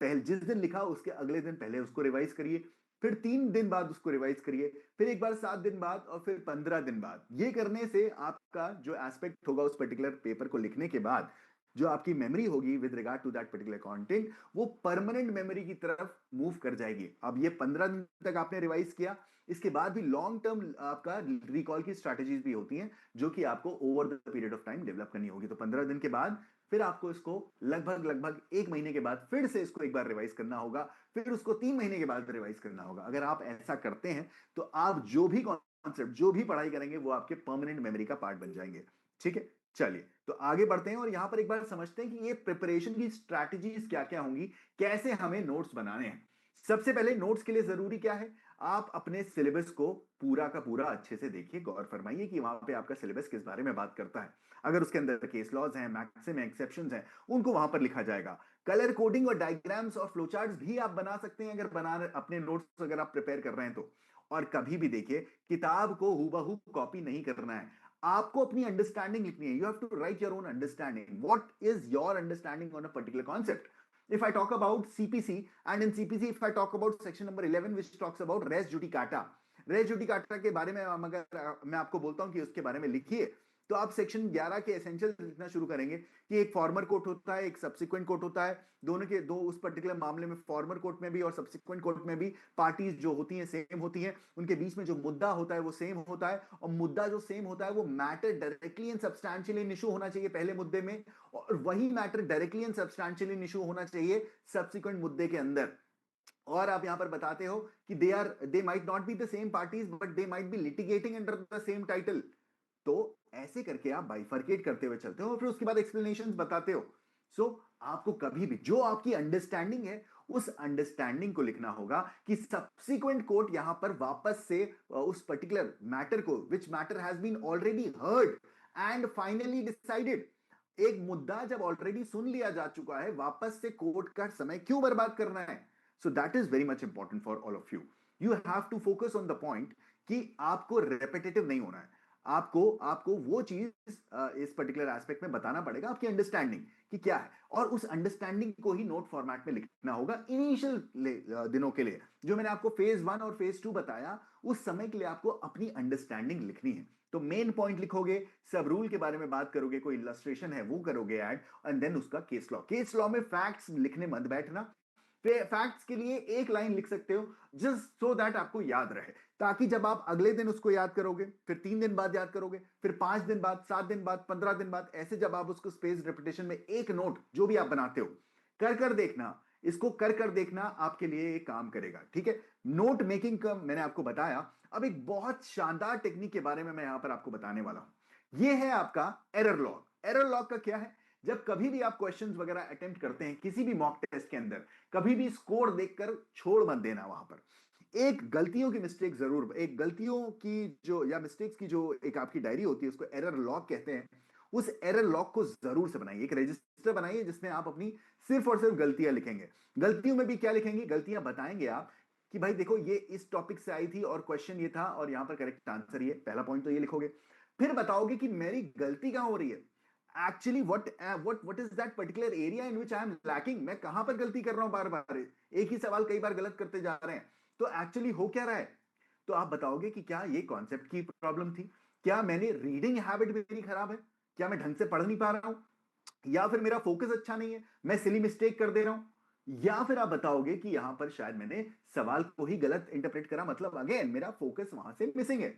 पहले जिस दिन लिखा उसके अगले दिन पहले उसको रिवाइज करिए, फिर 3 दिन बाद उसको रिवाइज करिए, फिर एक बार 7 दिन बाद, और फिर 15 दिन बाद। ये करने से आपका जो एस्पेक्ट होगा उस पर्टिकुलर पेपर को लिखने के बाद, जो आपकी मेमोरी होगी with regard to that particular content, वो परमानेंट मेमोरी की तरफ मूव कर जाएगी। अब ये 15 दिन तक आपने रिवाइज किया, इसके बाद भी लॉन्ग टर्म आपका रिकॉल की स्ट्रैटेजीज भी होती हैं जो कि आपको over the period of time develop करनी होगी। तो 15 दिन के बाद फिर आपको इसको लगभग लगभग 1 महीने के बाद फिर से इसको एक बार रिवाइज करना होगा, फिर उसको 3 महीने के बाद रिवाइज करना होगा। अगर आप ऐसा करते हैं तो आप जो भी कॉन्सेप्ट, जो भी पढ़ाई करेंगे वो आपके परमानेंट मेमोरी का पार्ट बन जाएंगे। ठीक है, चलिए तो आगे बढ़ते हैं और यहां पर एक बार समझते हैं कि ये प्रिपरेशन की स्ट्रैटेजीज क्या क्या होंगी, कैसे हमें नोट्स बनाने हैं। सबसे पहले नोट्स के लिए जरूरी क्या है, आप अपने सिलेबस को पूरा का पूरा अच्छे से देखिए, गौर फरमाइए कि वहां पे आपका सिलेबस किस बारे में बात करता है। अगर उसके अंदर केस लॉज हैं, मैक्सिम हैं, एक्सेप्शंस हैं, उनको वहां पर लिखा जाएगा। कलर कोडिंग और डायग्राम्स और फ्लो चार्ट्स भी आप बना सकते हैं अगर बना अपने नोट्स अगर आप प्रिपेयर कर रहे हैं तो। और कभी भी देखिए, किताब को हूबहू कॉपी नहीं करना है, आपको अपनी अंडरस्टैंडिंग लिखनी है। You have to write your own understanding, what is your understanding on a particular concept. If I talk about CPC, and in CPC if I talk about section number 11 which talks about res judicata, res judicata के बारे में अगर मैं आपको बोलता हूं कि उसके बारे में लिखिए, तो आप सेक्शन 11 के एसेंशियल लिखना शुरू करेंगे कि एक फॉर्मर कोर्ट होता है, एक सब्सिक्वेंट कोर्ट होता है। दोनों के दो उस पर्टिकुलर मामले में फॉर्मर कोर्ट में भी और सब्सिक्वेंट कोर्ट में भी पार्टीज जो होती हैं सेम होती हैं, उनके बीच में जो मुद्दा होता है वो सेम होता है, और मुद्दा जो सेम होता है वो matter directly and substantially in issue होना चाहिए पहले मुद्दे में, और वही matter directly and substantially in issue होना चाहिए सब्सिक्वेंट मुद्दे के अंदर। और आप यहां पर बताते हो कि they might not be the same parties but they might be litigating under the same title. तो ऐसे करके आप बाइफरकेट करते हुए चलते हो और फिर उसके बाद एक्सप्लेनेशंस बताते हो। सो आपको कभी भी जो आपकी अंडरस्टैंडिंग है उस अंडरस्टैंडिंग को लिखना होगा कि सब्सिक्वेंट कोर्ट यहां पर वापस से उस पर्टिकुलर मैटर को, which matter has been already heard and finally decided. एक मुद्दा जब ऑलरेडी सुन लिया जा चुका है, वापस से कोर्ट का समय क्यों बर्बाद करना है। So that is very much important for all of you. You have to focus on the point कि आपको रेपिटेटिव नहीं होना है। आपको आपको वो चीज इस पर्टिकुलर एस्पेक्ट में बताना पड़ेगा, आपकी अंडरस्टैंडिंग कि क्या है, और उस अंडरस्टैंडिंग को ही नोट फॉर्मेट में लिखना होगा इनिशियल दिनों के लिए। जो मैंने आपको फेज 1 और फेज 2 बताया, उस समय के लिए आपको अपनी अंडरस्टैंडिंग लिखनी है। तो मेन पॉइंट लिखोगे, सब रूल के बारे में बात करोगे, कोई इलस्ट्रेशन है वो करोगे ऐड, एंड देन उसका केस लॉ। केस लॉ में फैक्ट्स लिखने मत बैठना, फैक्ट्स के लिए एक लाइन लिख सकते हो जस्ट सो दैट आपको याद रहे, ताकि जब आप अगले दिन उसको याद करोगे, फिर 3 दिन बाद याद करोगे, फिर 5 दिन बाद, 7 दिन बाद, 15 दिन बाद, ऐसे जब आप उसको स्पेस रिपीटेशन में एक नोट जो भी आप बनाते हो कर कर देखना, इसको कर कर देखना आपके लिए एक काम करेगा। ठीक है, नोट मेकिंग का मैंने आपको बताया। अब एक बहुत शानदार टेक्निक के बारे में मैं यहां पर आपको बताने वाला हूं, यह है आपका एरर लॉग। एरर लॉग का क्या है, जब कभी भी आप क्वेश्चंस वगैरह अटेम्प्ट करते हैं किसी भी मॉक टेस्ट के अंदर, कभी भी स्कोर देखकर छोड़ मत देना। वहां पर एक गलतियों की मिस्टेक जरूर, एक गलतियों की जो या मिस्टेक्स की जो एक आपकी डायरी होती है उसको एरर लॉग कहते हैं। उस एरर लॉग को जरूर से बनाइए, एक रजिस्टर बनाइए जिसमें आप अपनी सिर्फ और सिर्फ गलतियां लिखेंगे। गलतियों में भी क्या लिखेंगे, गलतियां बताएंगे आप कि भाई देखो ये इस टॉपिक से आई थी और क्वेश्चन ये था और यहां पर करेक्ट आंसर ये, पहला पॉइंट तो ये लिखोगे। फिर बताओगे कि मेरी गलती कहां हो रही है, actually what is that particular area in which I am lacking, मैं कहां पर गलती कर रहा हूं, बार बार एक ही सवाल कई बार गलत करते जा रहे हैं, तो एक्चुअली हो क्या रहा है। तो आप बताओगे कि क्या ये कॉन्सेप्ट की प्रॉब्लम थी, क्या मैंने रीडिंग हैबिट मेरी खराब है, क्या मैं ढंग से पढ़ नहीं पा रहा हूं, या फिर मेरा फोकस अच्छा नहीं है, मैं सिली मिस्टेक कर दे रहा हूं, या फिर आप बताओगे कि यहां पर शायद मैंने सवाल को ही गलत इंटरप्रेट करा, मतलब अगेन मेरा फोकस वहां से मिसिंग है।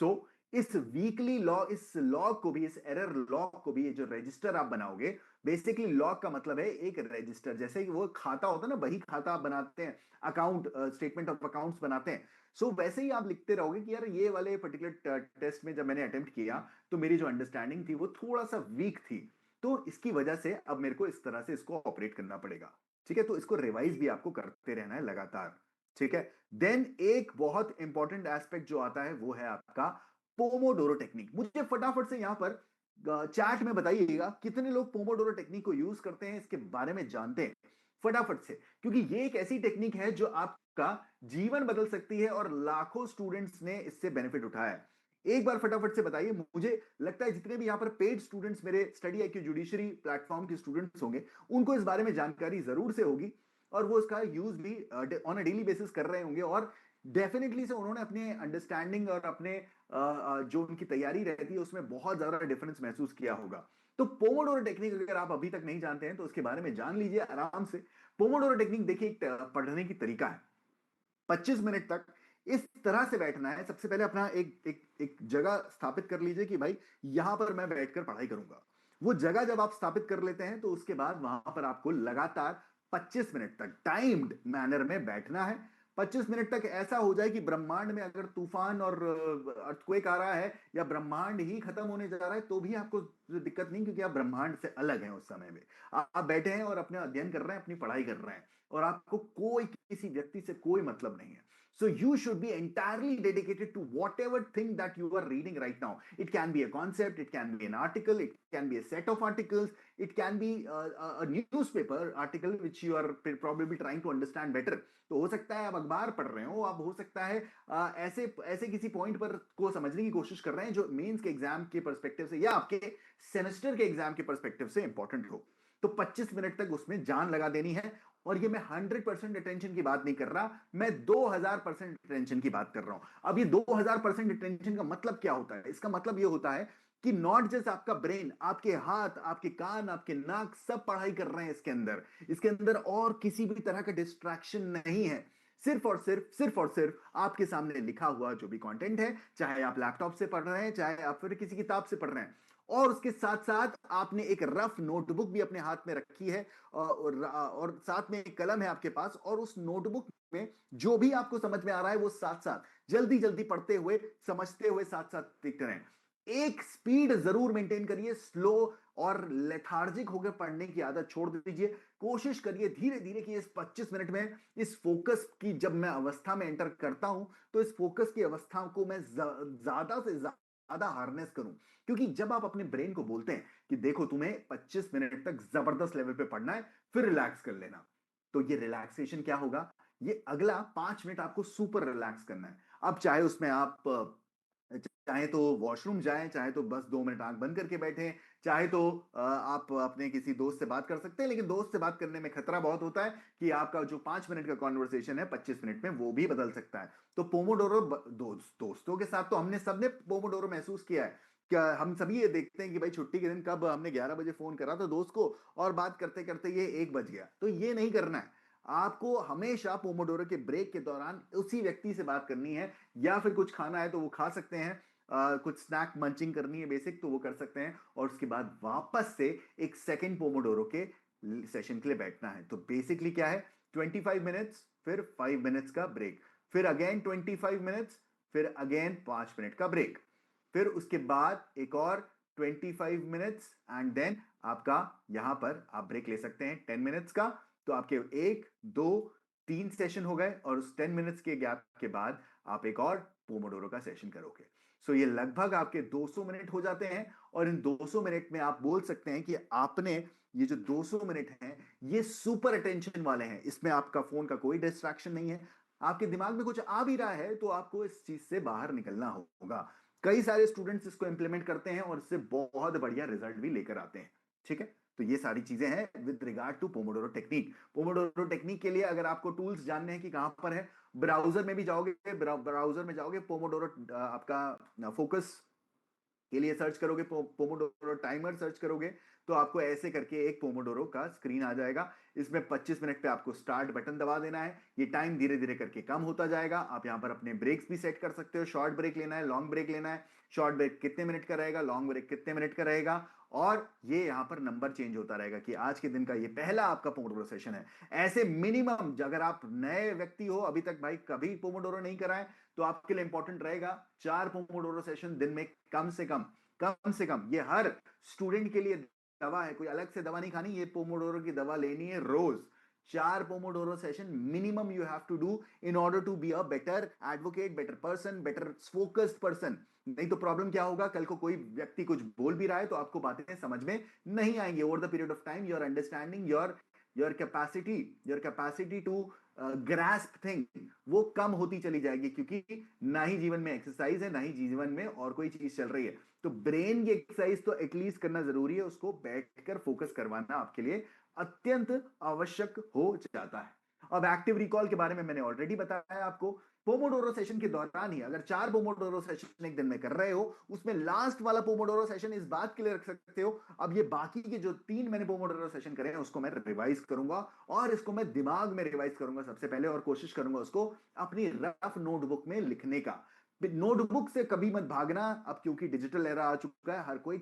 सो इस वीकली लॉग, इस लॉग को भी, इस एरर लॉग को भी, ये जो रजिस्टर आप बनाओगे, बेसिकली लॉग का मतलब है एक रजिस्टर, जैसे कि वो खाता होता है ना, बही खाता आप बनाते हैं, अकाउंट स्टेटमेंट ऑफ अकाउंट्स बनाते हैं। सो वैसे ही आप लिखते रहोगे कि यार ये वाले पर्टिकुलर टेस्ट में जब मैंने अटेम्प्ट किया तो मेरी जो अंडरस्टैंडिंग थी वो थोड़ा सा वीक थी, तो इसकी वजह से अब मेरे को इस तरह से इसको ऑपरेट करना पड़ेगा। ठीक है, तो इसको रिवाइज भी आपको करते रहना है लगातार। ठीक है, देन एक बहुत इंपॉर्टेंट एस्पेक्ट जो आता है वो है आपका पोमोडोरो टेक्निक। मुझे फटाफट से यहां पर चैट में बताइएगा कितने लोग पोमोडोरो टेक्निक को यूज करते हैं, इसके बारे में जानते हैं फटाफट से, क्योंकि ये एक ऐसी टेक्निक है जो आपका जीवन बदल सकती है और लाखों स्टूडेंट्स ने इससे बेनिफिट उठाया है। एक बार फटाफट से बताइए, मुझे लगता है जितने भी यहां पर पेड स्टूडेंट्स मेरे स्टडी आईक्यू जुडिशरी प्लेटफॉर्म के स्टूडेंट्स होंगे, उनको इस बारे में जानकारी जरूर से होगी और वो इसका यूज भी ऑन अ डेली बेसिस कर रहे होंगे, और डेफिनेटली से उन्होंने अपने अंडरस्टैंडिंग और अपने जो उनकी तैयारी रहती है उसमें बहुत ज्यादा डिफरेंस महसूस किया होगा। तो पोमोडोरो टेक्निक अगर आप अभी तक नहीं जानते हैं तो उसके बारे में जान लीजिए आराम से। पोमोडोरो टेक्निक देखिए एक पढ़ने की तरीका है। 25 मिनट तक इस तरह से बैठना है। सबसे पहले अपना एक एक एक जगह स्थापित कर लीजिए कि भाई यहां पर मैं बैठकर पढ़ाई करूंगा। वो जगह जब आप स्थापित कर लेते हैं तो उसके बाद वहां पर आपको लगातार 25 मिनट तक टाइम्ड मैनर में बैठना है। 25 मिनट तक ऐसा हो जाए कि ब्रह्मांड में अगर तूफान और अर्थक्वेक आ रहा है या ब्रह्मांड ही खत्म होने जा रहा है तो भी आपको दिक्कत नहीं, क्योंकि आप ब्रह्मांड से अलग हैं उस समय में। आप बैठे हैं और अपने अध्ययन कर रहे हैं, अपनी पढ़ाई कर रहे हैं, और आपको कोई किसी व्यक्ति से कोई मतलब नहीं है। So you should be entirely dedicated to whatever thing that you are reading right now. It can be a concept, it can be an article, it can be a set of articles, it can be a newspaper article which you are probably trying to understand better. तो हो सकता है आप अखबार पढ़ रहे हो, आप हो सकता है ऐसे ऐसे किसी पॉइंट पर को समझने की कोशिश कर रहे हैं जो मेंस के एग्जाम के पर्सपेक्टिव से या आपके सेमेस्टर के एग्जाम के पर्सपेक्टिव से इंपॉर्टेंट हो। तो 25 मिनट तक उसमें जान लगा देनी है। और ये मैं 100% अटेंशन की बात नहीं कर रहा, मैं 2000% अटेंशन की बात कर रहा हूं। अब ये 2000% अटेंशन का मतलब क्या होता है? इसका मतलब ये होता है कि नॉट जस्ट आपका ब्रेन, आपके हाथ, आपके कान, आपके नाक सब पढ़ाई कर रहे हैं इसके अंदर। इसके अंदर और किसी भी तरह का डिस्ट्रैक्शन नहीं है। सिर्फ और सिर्फ आपके सामने लिखा हुआ जो भी कंटेंट है, चाहे आप लैपटॉप से पढ़ रहे हैं, चाहे आप फिर किसी किताब से पढ़ रहे हैं, और उसके साथ साथ आपने एक रफ नोटबुक भी अपने हाथ में रखी है, और साथ में एक कलम है आपके पास, और उस नोटबुक में जो भी आपको समझ में आ रहा है वो साथ साथ जल्दी जल्दी पढ़ते हुए, समझते हुए साथ साथ लिखते रहें। एक स्पीड जरूर मेंटेन करिए, स्लो और लेथार्जिक होकर पढ़ने की आदत छोड़ दीजिए। कोशिश करिए धीरे धीरे कि इस 25 मिनट में इस फोकस की जब मैं अवस्था में एंटर करता हूं तो इस फोकस की अवस्था को मैं ज्यादा से ज्यादा हार्नेस करूं। क्योंकि जब आप अपने ब्रेन को बोलते हैं कि देखो तुम्हें 25 मिनट तक जबरदस्त लेवल पे पढ़ना है, फिर रिलैक्स कर लेना, तो ये रिलैक्सेशन क्या होगा? ये अगला 5 मिनट आपको सुपर रिलैक्स करना है। अब चाहे उसमें आप चाहे तो वॉशरूम जाएं, चाहे तो बस 2 मिनट आंख बंद करके बैठे, चाहे तो आप अपने किसी दोस्त से बात कर सकते हैं, लेकिन दोस्त से बात करने में खतरा बहुत होता है कि आपका जो 5 मिनट का कॉन्वर्सेशन है 25 मिनट में वो भी बदल सकता है। तो पोमोडोरो दोस्तों के साथ तो हमने सबने पोमोडोरो महसूस किया है। क्या हम सभी ये देखते हैं कि भाई छुट्टी के दिन कब हमने 11 बजे फोन करा था दोस्त को और बात करते करते ये 1 बज गया, तो ये नहीं करना है। आपको हमेशा पोमोडोरो के ब्रेक के दौरान उसी व्यक्ति से बात करनी है, या फिर कुछ खाना है तो वो खा सकते हैं, कुछ स्नैक मंचिंग करनी है बेसिक तो वो कर सकते हैं, और उसके बाद वापस से एक सेकेंड पोमोडोरो के सेशन के लिए बैठना है। तो बेसिकली क्या है, 25 मिनट्स, फिर 5 मिनट्स का ब्रेक, फिर अगेन 25 मिनट्स, फिर अगेन 5 मिनट का ब्रेक, फिर उसके बाद एक और 25 मिनट्स, एंड देन आपका यहां पर आप ब्रेक ले सकते हैं 10 मिनट्स का। तो आपके 1 2 3 सेशन हो गए, और उस 10 मिनट्स के गैप के बाद आप एक और पोमोडोरो का सेशन करोगे। सो ये लगभग आपके 200 मिनट हो जाते हैं, और इन 200 मिनट में आप बोल सकते हैं कि आपने ये जो 200 मिनट हैं ये सुपर अटेंशन वाले हैं। इसमें आपका फोन का कोई डिस्ट्रैक्शन नहीं है। आपके दिमाग में कुछ आ भी रहा है तो आपको इस चीज से बाहर निकलना होगा। कई सारे स्टूडेंट्स इसको इंप्लीमेंट करते हैं और इससे बहुत बढ़िया रिजल्ट भी लेकर आते हैं। ठीक है, तो ये सारी चीजें हैं with regard to pomodoro technique. Pomodoro technique के लिए अगर आपको टूल्स जानने हैं कि कहां पर है, ब्राउजर में भी जाओगे, ब्राउजर में जाओगे, पोमोडोरो आपका फोकस के लिए सर्च करोगे, पोमोडोरो टाइमर सर्च करोगे, तो आपको ऐसे करके एक पोमोडोरो का स्क्रीन आ जाएगा। इसमें 25 मिनट पे आपको स्टार्ट बटन दबा देना है। ये टाइम धीरे धीरे करके कम होता जाएगा। आप यहाँ पर अपने ब्रेक्स भी सेट कर सकते हो, शॉर्ट ब्रेक लेना है, लॉन्ग ब्रेक लेना है, शॉर्ट ब्रेक कितने मिनट का रहेगा, लॉन्ग ब्रेक कितने मिनट का रहेगा, और ये यहां पर नंबर चेंज होता रहेगा कि आज के दिन का ये पहला आपका पोमोडोरो सेशन है। ऐसे मिनिमम, अगर आप नए व्यक्ति हो, अभी तक भाई कभी पोमोडोरो नहीं कराए, तो आपके लिए इंपॉर्टेंट रहेगा 4 पोमोडोरो सेशन दिन में कम से कम। कम से कम ये हर स्टूडेंट के लिए दवा है, कोई अलग से दवा नहीं खानी, ये पोमोडोरो की दवा लेनी है रोज। 4 pomodoro session minimum you have to do in order to be a better advocate, better person, better focused person. नहीं तो प्रॉब्लम क्या होगा, कल को कोई व्यक्ति कुछ बोल भी रहा है तो आपको बातें समझ में नहीं आएंगी। Over the period of time your understanding, your capacity to grasp thing वो कम होती चली जाएगी, क्योंकि ना ही जीवन में एक्सरसाइज है, ना ही जीवन में और कोई चीज चल रही है। तो ब्रेन की एक्सरसाइज तो एटलीस्ट करना जरूरी है, उसको बैठकर फोकस करवाना आपके लिए अत्यंत आवश्यक हो जाता है। अब एक्टिव रिकॉल के बारे में मैंने ऑलरेडी बताया आपको। पोमोडोरो सेशन के दौरान ही अगर 4 पोमोडोरो सेशन एक दिन में कर रहे हो, उसमें लास्ट वाला पोमोडोरो सेशन इस बात के लिए रख सकते हो, अब ये बाकी के जो 3 मैंने पोमोडोरो सेशन करे हैं उसको मैं रिवाइज करूंगा, और इसको मैं दिमाग में रिवाइज करूंगा सबसे पहले, और कोशिश करूंगा उसको अपनी रफ नोटबुक में लिखने का। नोटबुक से कभी मत भागना, अब क्योंकि डिजिटल एरा आ चुका है, हर कोई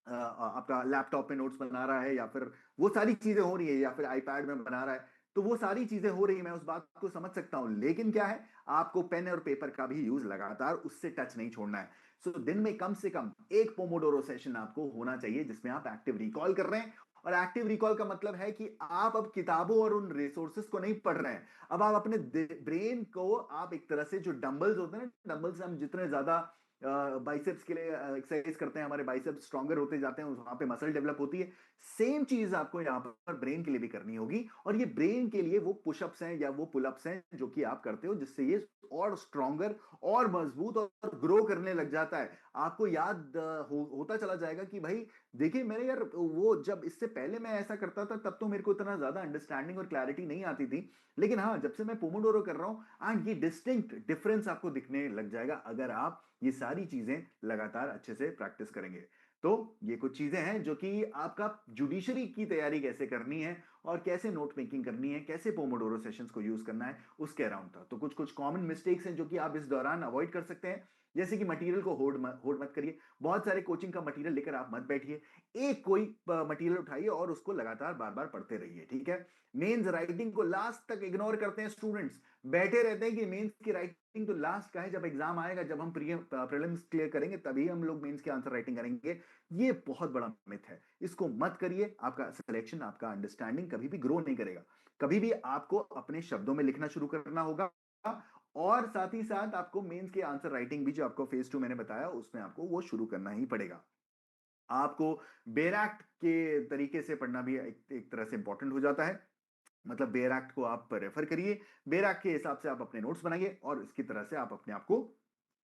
आपका लैपटॉप पे नोट्स बना रहा है, या फिर वो सारी चीजें हो रही है, या फिर आईपैड में बना रहा है, तो वो सारी चीजें हो रही है, मैं उस बात को समझ सकता हूं। लेकिन क्या है, आपको पेन और पेपर का भी यूज लगातार उससे टच नहीं छोड़ना है। सो दिन में कम से कम एक पोमोडोरो सेशन आपको होना चाहिए जिसमें आप एक्टिव रिकॉल कर रहे हैं। और एक्टिव रिकॉल का मतलब है कि आप अब किताबों और उन रिसोर्सेस को नहीं पढ़ रहे हैं, अब आप अपने ब्रेन को, आप एक तरह से जो डंबल्स होते हैं ना, डंबल से हम जितने ज्यादा बाइसेप्स के लिए एक्सरसाइज करते हैं, हमारे बाइसेप्स स्ट्रॉन्गर होते जाते हैं, वहां पे मसल डेवलप होती है। सेम चीज आपको यहाँ पर ब्रेन के लिए भी करनी होगी, और ये ब्रेन के लिए वो पुशअप्स हैं या वो पुलअप्स हैं जो कि आप करते हो, जिससे ये और स्ट्रॉन्गर और मजबूत और ग्रो करने लग जाता है। आपको याद होता चला जाएगा कि भाई देखिए, मेरे यार वो जब इससे पहले मैं ऐसा करता था तब तो मेरे को इतना ज्यादा अंडरस्टैंडिंग और क्लैरिटी नहीं आती थी, लेकिन हाँ, जब से मैं पोमोडोरो कर रहा हूं, एंड ये डिस्टिंक्ट डिफरेंस आपको दिखने लग जाएगा अगर आप ये सारी चीजें लगातार अच्छे से प्रैक्टिस करेंगे। तो ये कुछ चीजें हैं जो कि आपका जुडिशरी की तैयारी कैसे करनी है, और कैसे नोट मेकिंग करनी है, कैसे पोमोडोरो सेशंस को यूज करना है, उसके अराउंड था। तो कुछ कुछ कॉमन मिस्टेक्स हैं जो कि आप इस दौरान अवॉइड कर सकते हैं। जैसे कि मटेरियल को होल्ड मत करिए, बहुत सारे कोचिंग का मटेरियल लेकर आप मत बैठिए। एक कोई मटेरियल उठाइए और उसको लगातार बार बार पढ़ते रहिए, ठीक है। मेंस राइटिंग को लास्ट तक इग्नोर करते हैं स्टूडेंट्स, बैठे रहते हैं कि मेंस की राइटिंग तो लास्ट का है, जब एग्जाम आएगा, जब हम प्रीलिम्स क्लियर करेंगे तभी हम लोग मेंस की आंसर राइटिंग करेंगे। ये बहुत बड़ा मिथ है, इसको मत करिए। आपका सिलेक्शन, आपका अंडरस्टैंडिंग कभी भी ग्रो नहीं करेगा। कभी भी आपको अपने शब्दों में लिखना शुरू करना होगा, और साथ ही साथ आपको मेंस के आंसर राइटिंग भी, जो आपको फेज 2 मैंने बताया, उसमें आपको वो शुरू करना ही पड़ेगा। आपको बेरैक्ट के तरीके से पढ़ना भी एक तरह से इंपॉर्टेंट हो जाता है। मतलब बेयर एक्ट को आप रेफर करिए, बेयर एक्ट के हिसाब से आप अपने नोट्स बनाइए, और इसकी तरह से आप अपने आप को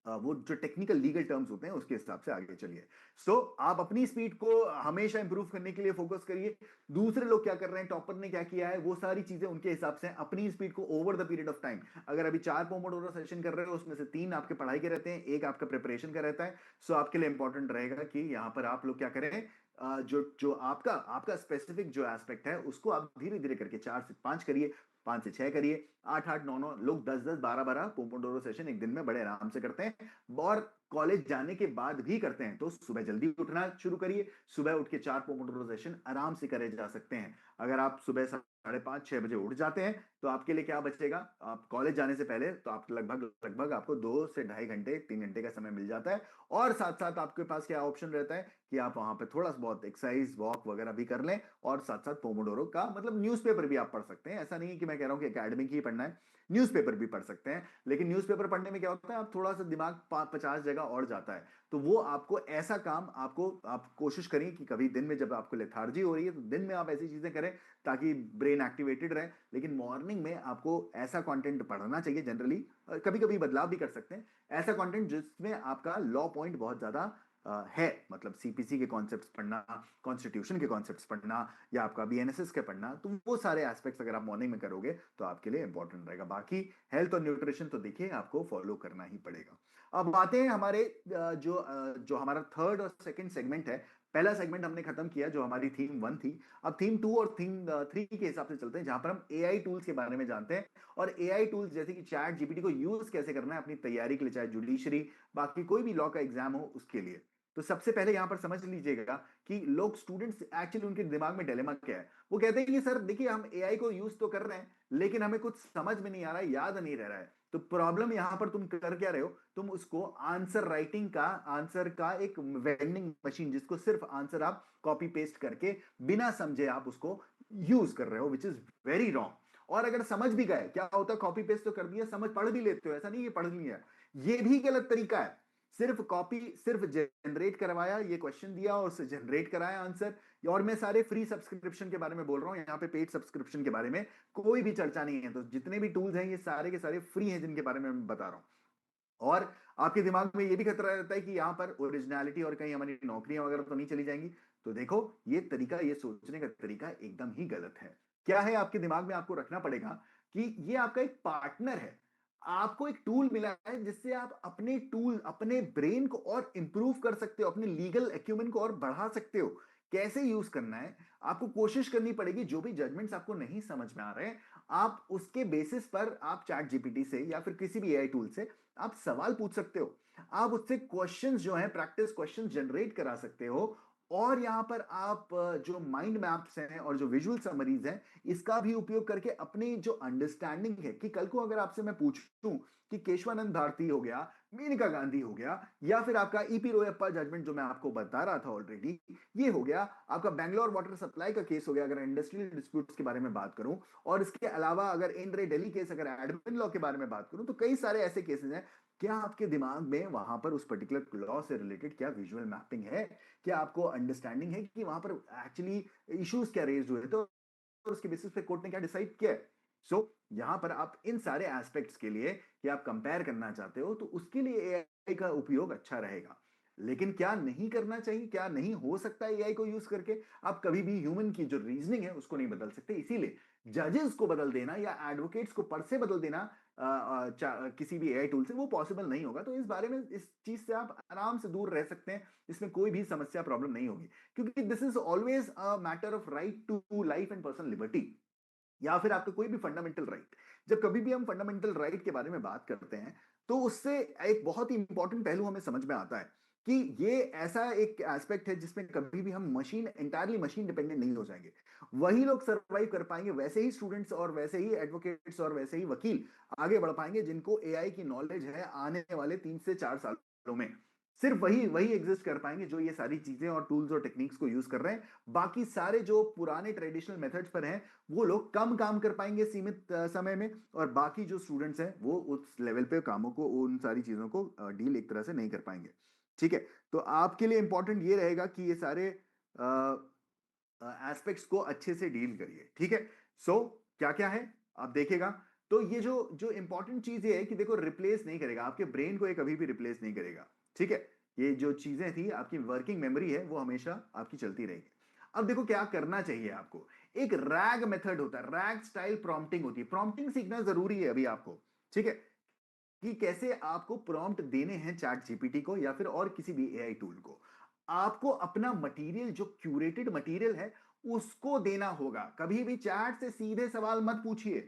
वो जो टेक्निकल लीगल टर्म्स होते हैं उसके हिसाब से आगे चलिए। सो आप अपनी स्पीड को हमेशा इंप्रूव करने के लिए फोकस करिए। दूसरे लोग क्या कर रहे हैं, टॉपर ने क्या किया है, वो सारी चीजें उनके हिसाब से, अपनी स्पीड को over the period of time, अगर अभी 4 पोमोडोरो सेशन कर रहे हो, उसमें से 3 आपके पढ़ाई के रहते हैं, एक आपका प्रिपरेशन का रहता है। सो आपके लिए इंपॉर्टेंट रहेगा कि यहां पर आप लोग क्या करें, जो जो आपका आपका स्पेसिफिक जो एस्पेक्ट है उसको आप धीरे धीरे करके 4 से 5 करिए, 5 से 6 करिए, 8-8, 9-9 लोग 10-10, 12-12 पोमोडोरो सेशन एक दिन में बड़े आराम से करते हैं। और कॉलेज जाने के बाद भी करते हैं, तो सुबह जल्दी उठना शुरू करिए। सुबह उठ के 4 पोमोडोरो सेशन आराम से करे जा सकते हैं। अगर आप सुबह 5:30-6 बजे उठ जाते हैं, तो आपके लिए क्या बचेगा, आप कॉलेज जाने से पहले तो आप लगभग लगभग आपको 2 से ढाई घंटे, 3 घंटे का समय मिल जाता है। और साथ साथ आपके पास क्या ऑप्शन रहता है कि आप वहां पे थोड़ा सा बहुत एक्सरसाइज, वॉक वगैरह भी कर लें, और साथ साथ पोमोडोरो का मतलब न्यूज़पेपर भी आप पढ़ सकते हैं। ऐसा नहीं है कि मैं कह रहा हूं कि एकेडमिक ही पढ़ना है, न्यूज़पेपर भी पढ़ सकते हैं। लेकिन न्यूज़पेपर पढ़ने में क्या होता है, आप थोड़ा सा दिमाग 50 जगह और जाता है। तो वो आपको ऐसा काम, आप कोशिश करिए कि कभी दिन में जब आपको लेथार्जी हो रही है, तो दिन में आप ऐसी चीजें करें ताकि ब्रेन एक्टिवेटेड रहे। लेकिन मॉर्निंग में आपको ऐसा कंटेंट पढ़ना चाहिए जनरली, कभी कभी बदलाव भी कर सकते हैं, ऐसा कंटेंट जिसमें आपका लॉ पॉइंट बहुत ज्यादा है, मतलब सीपीसी के कॉन्सेप्ट्स पढ़ना, कॉन्स्टिट्यूशन के कॉन्सेप्ट्स पढ़ना, या आपका बीएनएसएस के पढ़ना, तो वो सारे एस्पेक्ट्स अगर आप मॉर्निंग में करोगे तो आपके लिए इंपॉर्टेंट रहेगा। बाकी हेल्थ और न्यूट्रिशन तो देखिए आपको फॉलो करना ही पड़ेगा। अब आते हैं हमारे जो हमारा थर्ड और सेकंड सेगमेंट है। पहला सेगमेंट हमने खत्म किया जो हमारी थीम 1 थी। अब थीम 2 और थीम 3 के हिसाब से चलते हैं, जहां पर हम एआई टूल्स के बारे में जानते हैं, और एआई टूल्स जैसे कि चैट जीपीटी को यूज कैसे करना है अपनी तैयारी के लिए, चाहे जुडिशरी, बाकी कोई भी लॉ का एग्जाम हो उसके लिए। तो सबसे पहले यहां पर समझ लीजिएगा कि लोग, स्टूडेंट्स, एक्चुअली उनके दिमाग में डिलेमा क्या है। वो कहते हैं कि सर देखिए, हम एआई को यूज तो कर रहे हैं, लेकिन हमें कुछ समझ में नहीं आ रहा है, याद नहीं रह रहा है। तो प्रॉब्लम यहां पर तुम कर क्या रहे हो, तुम उसको आंसर राइटिंग का, आंसर का एक वेंडिंग मशीन, जिसको सिर्फ आंसर आप कॉपी पेस्ट करके बिना समझे आप उसको यूज कर रहे हो, विच इज वेरी रॉन्ग। और अगर समझ भी गए, क्या होता है, कॉपी पेस्ट तो कर दिया, समझ पढ़ भी लेते हो, ऐसा नहीं ये पढ़ लिया, ये भी गलत तरीका है। सिर्फ कॉपी, सिर्फ जनरेट करवाया, ये क्वेश्चन दिया और उससे जनरेट कराया आंसर। और मैं सारे फ्री सब्सक्रिप्शन के बारे में बोल रहा हूं, यहाँ पे पेड सब्सक्रिप्शन के बारे में कोई भी चर्चा नहीं है। तो जितने भी टूल्स हैं ये सारे के सारे फ्री हैं, जिनके बारे में मैं बता रहा हूं। और आपके दिमाग में ये भी खतरा रहता है कि यहां पर ओरिजिनलिटी और कहीं हमारी नौकरियां वगैरह तो नहीं चली जाएंगी। तो देखो, ये तरीका, ये सोचने का तरीका एकदम ही गलत है। क्या है आपके दिमाग में, आपको रखना पड़ेगा कि ये आपका एक पार्टनर है। आपको एक टूल मिला है जिससे आप अपने टूल, अपने ब्रेन को और इंप्रूव कर सकते हो, अपने लीगल एक्यूमेंट को और बढ़ा सकते हो। कैसे यूज करना है, आपको कोशिश करनी पड़ेगी। जो भी जजमेंट्स आपको नहीं समझ में आ रहे हैं, आप उसके बेसिस पर आप चैट जीपीटी से या फिर किसी भी एआई टूल से आप सवाल पूछ सकते हो। आप उससे क्वेश्चंस जो है, प्रैक्टिस क्वेश्चंस जनरेट करा सकते हो। और यहां पर आप जो माइंड मैप्स हैं और जो विजुअल समरीज हैं, इसका भी उपयोग करके अपनी जो अंडरस्टैंडिंग है, कि कल को अगर आपसे मैं पूछूं कि केशवानंद भारती हो गया, मेनका गांधी हो गया, या फिर आपका ईपी रोयप्पा जजमेंट जो मैं आपको बता रहा था ऑलरेडी, ये हो गया, आपका बैंगलोर वाटर सप्लाई का केस हो गया, अगर इंडस्ट्रियल डिस्प्यूट्स के बारे में बात करूं, और इसके अलावा अगर इन रे दिल्ली केस, अगर एडमिन लॉ के बारे में बात करूं, तो कई सारे ऐसे केसेस हैं। क्या आपके दिमाग में वहां पर उस पर्टिकुलर लॉ से रिलेटेड क्या विजुअल मैपिंग है, क्या आपको अंडरस्टैंडिंग है कि वहां पर एक्चुअली इश्यूज क्या रेज हुए, तो उसके बेसिस पे कोर्ट ने क्या डिसाइड किया है। सो यहां पर आप इन सारे एस्पेक्ट्स के लिए, कि आप कंपेयर करना चाहते हो, तो उसके लिए एआई का उपयोग अच्छा रहेगा। लेकिन क्या नहीं करना चाहिए, क्या नहीं हो सकता एआई को यूज करके, आप कभी भी ह्यूमन की जो रीजनिंग है उसको नहीं बदल सकते। इसीलिए जजेस को बदल देना या एडवोकेट्स को पर से बदल देना किसी भी एआई टूल से, वो पॉसिबल नहीं होगा। तो इस बारे में, इस चीज से आप आराम से दूर रह सकते हैं। इसमें कोई भी समस्या, प्रॉब्लम नहीं होगी, क्योंकि this is always a matter of right to life and personal liberty, या फिर आपका कोई भी फंडामेंटल राइट। जब कभी भी हम फंडामेंटल राइट के बारे में बात करते हैं, तो उससे एक बहुत ही इंपॉर्टेंट पहलू हमें समझ में आता है कि ये ऐसा एक एस्पेक्ट है जिसमें कभी भी हम मशीन, इंटायरली मशीन डिपेंडेंट नहीं हो जाएंगे। वही लोग सरवाइव कर पाएंगे, वैसे ही स्टूडेंट्स और वैसे ही एडवोकेट्स और वैसे ही वकील आगे बढ़ पाएंगे, जिनको एआई की नॉलेज है आने वाले 3 से 4 सालों में। सिर्फ वही वही एग्जिस्ट कर पाएंगे जो ये सारी चीजें और टूल्स और टेक्निक्स को यूज कर रहे हैं। बाकी सारे जो पुराने ट्रेडिशनल मेथड्स पर हैं, वो लोग कम काम कर पाएंगे सीमित समय में, और बाकी जो स्टूडेंट्स हैं वो उस लेवल पे कामों को, उन सारी चीजों को डील एक तरह से नहीं कर पाएंगे। ठीक है। तो आपके लिए इंपॉर्टेंट ये रहेगा कि ये सारे एस्पेक्ट्स को अच्छे से डील करिए। ठीक है। सो क्या क्या है आप देखेगा, तो ये जो जो इंपॉर्टेंट चीज ये है कि देखो, रिप्लेस नहीं करेगा आपके ब्रेन को, ये कभी भी रिप्लेस नहीं करेगा। ठीक है। ये जो चीजें थी, आपकी वर्किंग मेमोरी है, वो हमेशा आपकी चलती रहेगी। अब देखो क्या करना चाहिए आपको। एक रैग मेथड होता है, रैग स्टाइल प्रॉम्प्टिंग होती है। प्रॉम्प्टिंग सीखना जरूरी है अभी आपको। ठीक है, कि कैसे आपको प्रॉम्प्ट देने हैं चैट जीपीटी को या फिर और किसी भी एआई टूल को। आपको अपना मटेरियल, जो क्यूरेटेड मटेरियल है, उसको देना होगा। कभी भी चैट से सीधे सवाल मत पूछिए,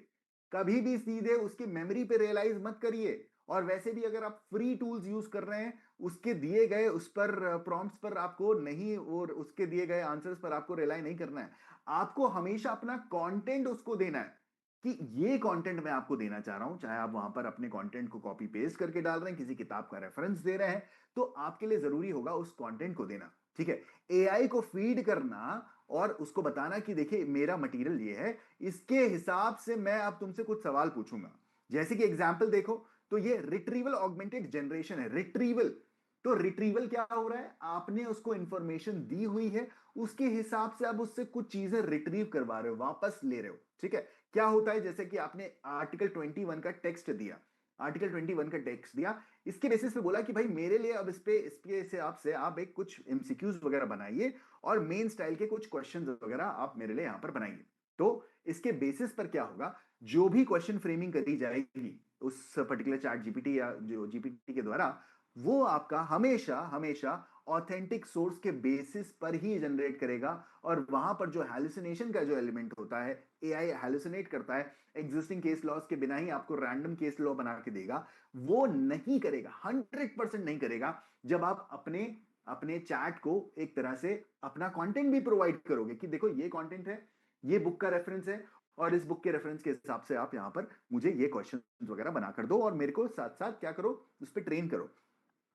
कभी भी सीधे उसकी मेमोरी पे रियलाइज मत करिए। और वैसे भी अगर आप फ्री टूल्स यूज कर रहे हैं, उसके दिए गए, उस पर प्रॉम्प्ट्स पर आपको नहीं, और उसके दिए गए आंसर्स पर आपको रिलाई नहीं करना है। आपको हमेशा अपना कंटेंट उसको देना है, कि ये कंटेंट मैं आपको देना चाह रहा हूं। चाहे आप वहां पर अपने कंटेंट को कॉपी पेस्ट करके डाल रहे हैं, किसी किताब का रेफरेंस दे रहे हैं, तो आपके लिए जरूरी होगा उस कंटेंट को देना। ठीक है। एआई को फीड करना और उसको बताना कि देखिए मेरा मटेरियल ये है, इसके हिसाब से मैं अब तुमसे कुछ सवाल पूछूंगा। जैसे कि एग्जाम्पल देखो, तो ये रिट्रीवल ऑगमेंटेड जनरेशन है, रिट्रीवल। तो रिट्रीवल क्या हो रहा है, आपने उसको इंफॉर्मेशन दी हुई है, उसके हिसाब से आप उससे कुछ चीजें रिट्रीव करवा रहे हो, वापस ले रहे हो। ठीक है। क्या होता है, जैसे कि आपने आर्टिकल 21 का टेक्स्ट दिया, आर्टिकल 21 का टेक्स्ट दिया, इसके बेसिस पे बोला कि भाई मेरे लिए अब इस पे से आपसे आप एक कुछ एमसीक्यूज वगैरह बनाइए, और मेन स्टाइल के कुछ क्वेश्चंस वगैरह आप मेरे लिए यहां पर बनाइए। तो इसके बेसिस पर क्या होगा, जो भी क्वेश्चन फ्रेमिंग करी जाएगी उस पर्टिकुलर चैट जीपीटी या जो जीपीटी के द्वारा, वो आपका हमेशा हमेशा ऑथेंटिक सोर्स के बेसिस पर ही जनरेट करेगा, और वहां पर जो हैलुसिनेशन का जो एलिमेंट होता है, एआई हैलुसिनेट करता है, एग्जिस्टिंग केस लॉस के बिना ही आपको रैंडम केस लॉ बना के देगा, वो नहीं करेगा, 100% नहीं करेगा। जब आप अपने अपने चैट को एक तरह से अपना कंटेंट भी प्रोवाइड करोगे कि देखो ये कंटेंट है, ये बुक का रेफरेंस है, और इस बुक के रेफरेंस के हिसाब से आप यहाँ पर मुझे ये क्वेश्चन वगैरह बना कर दो, और मेरे को साथ साथ क्या करो, उस पर ट्रेन करो।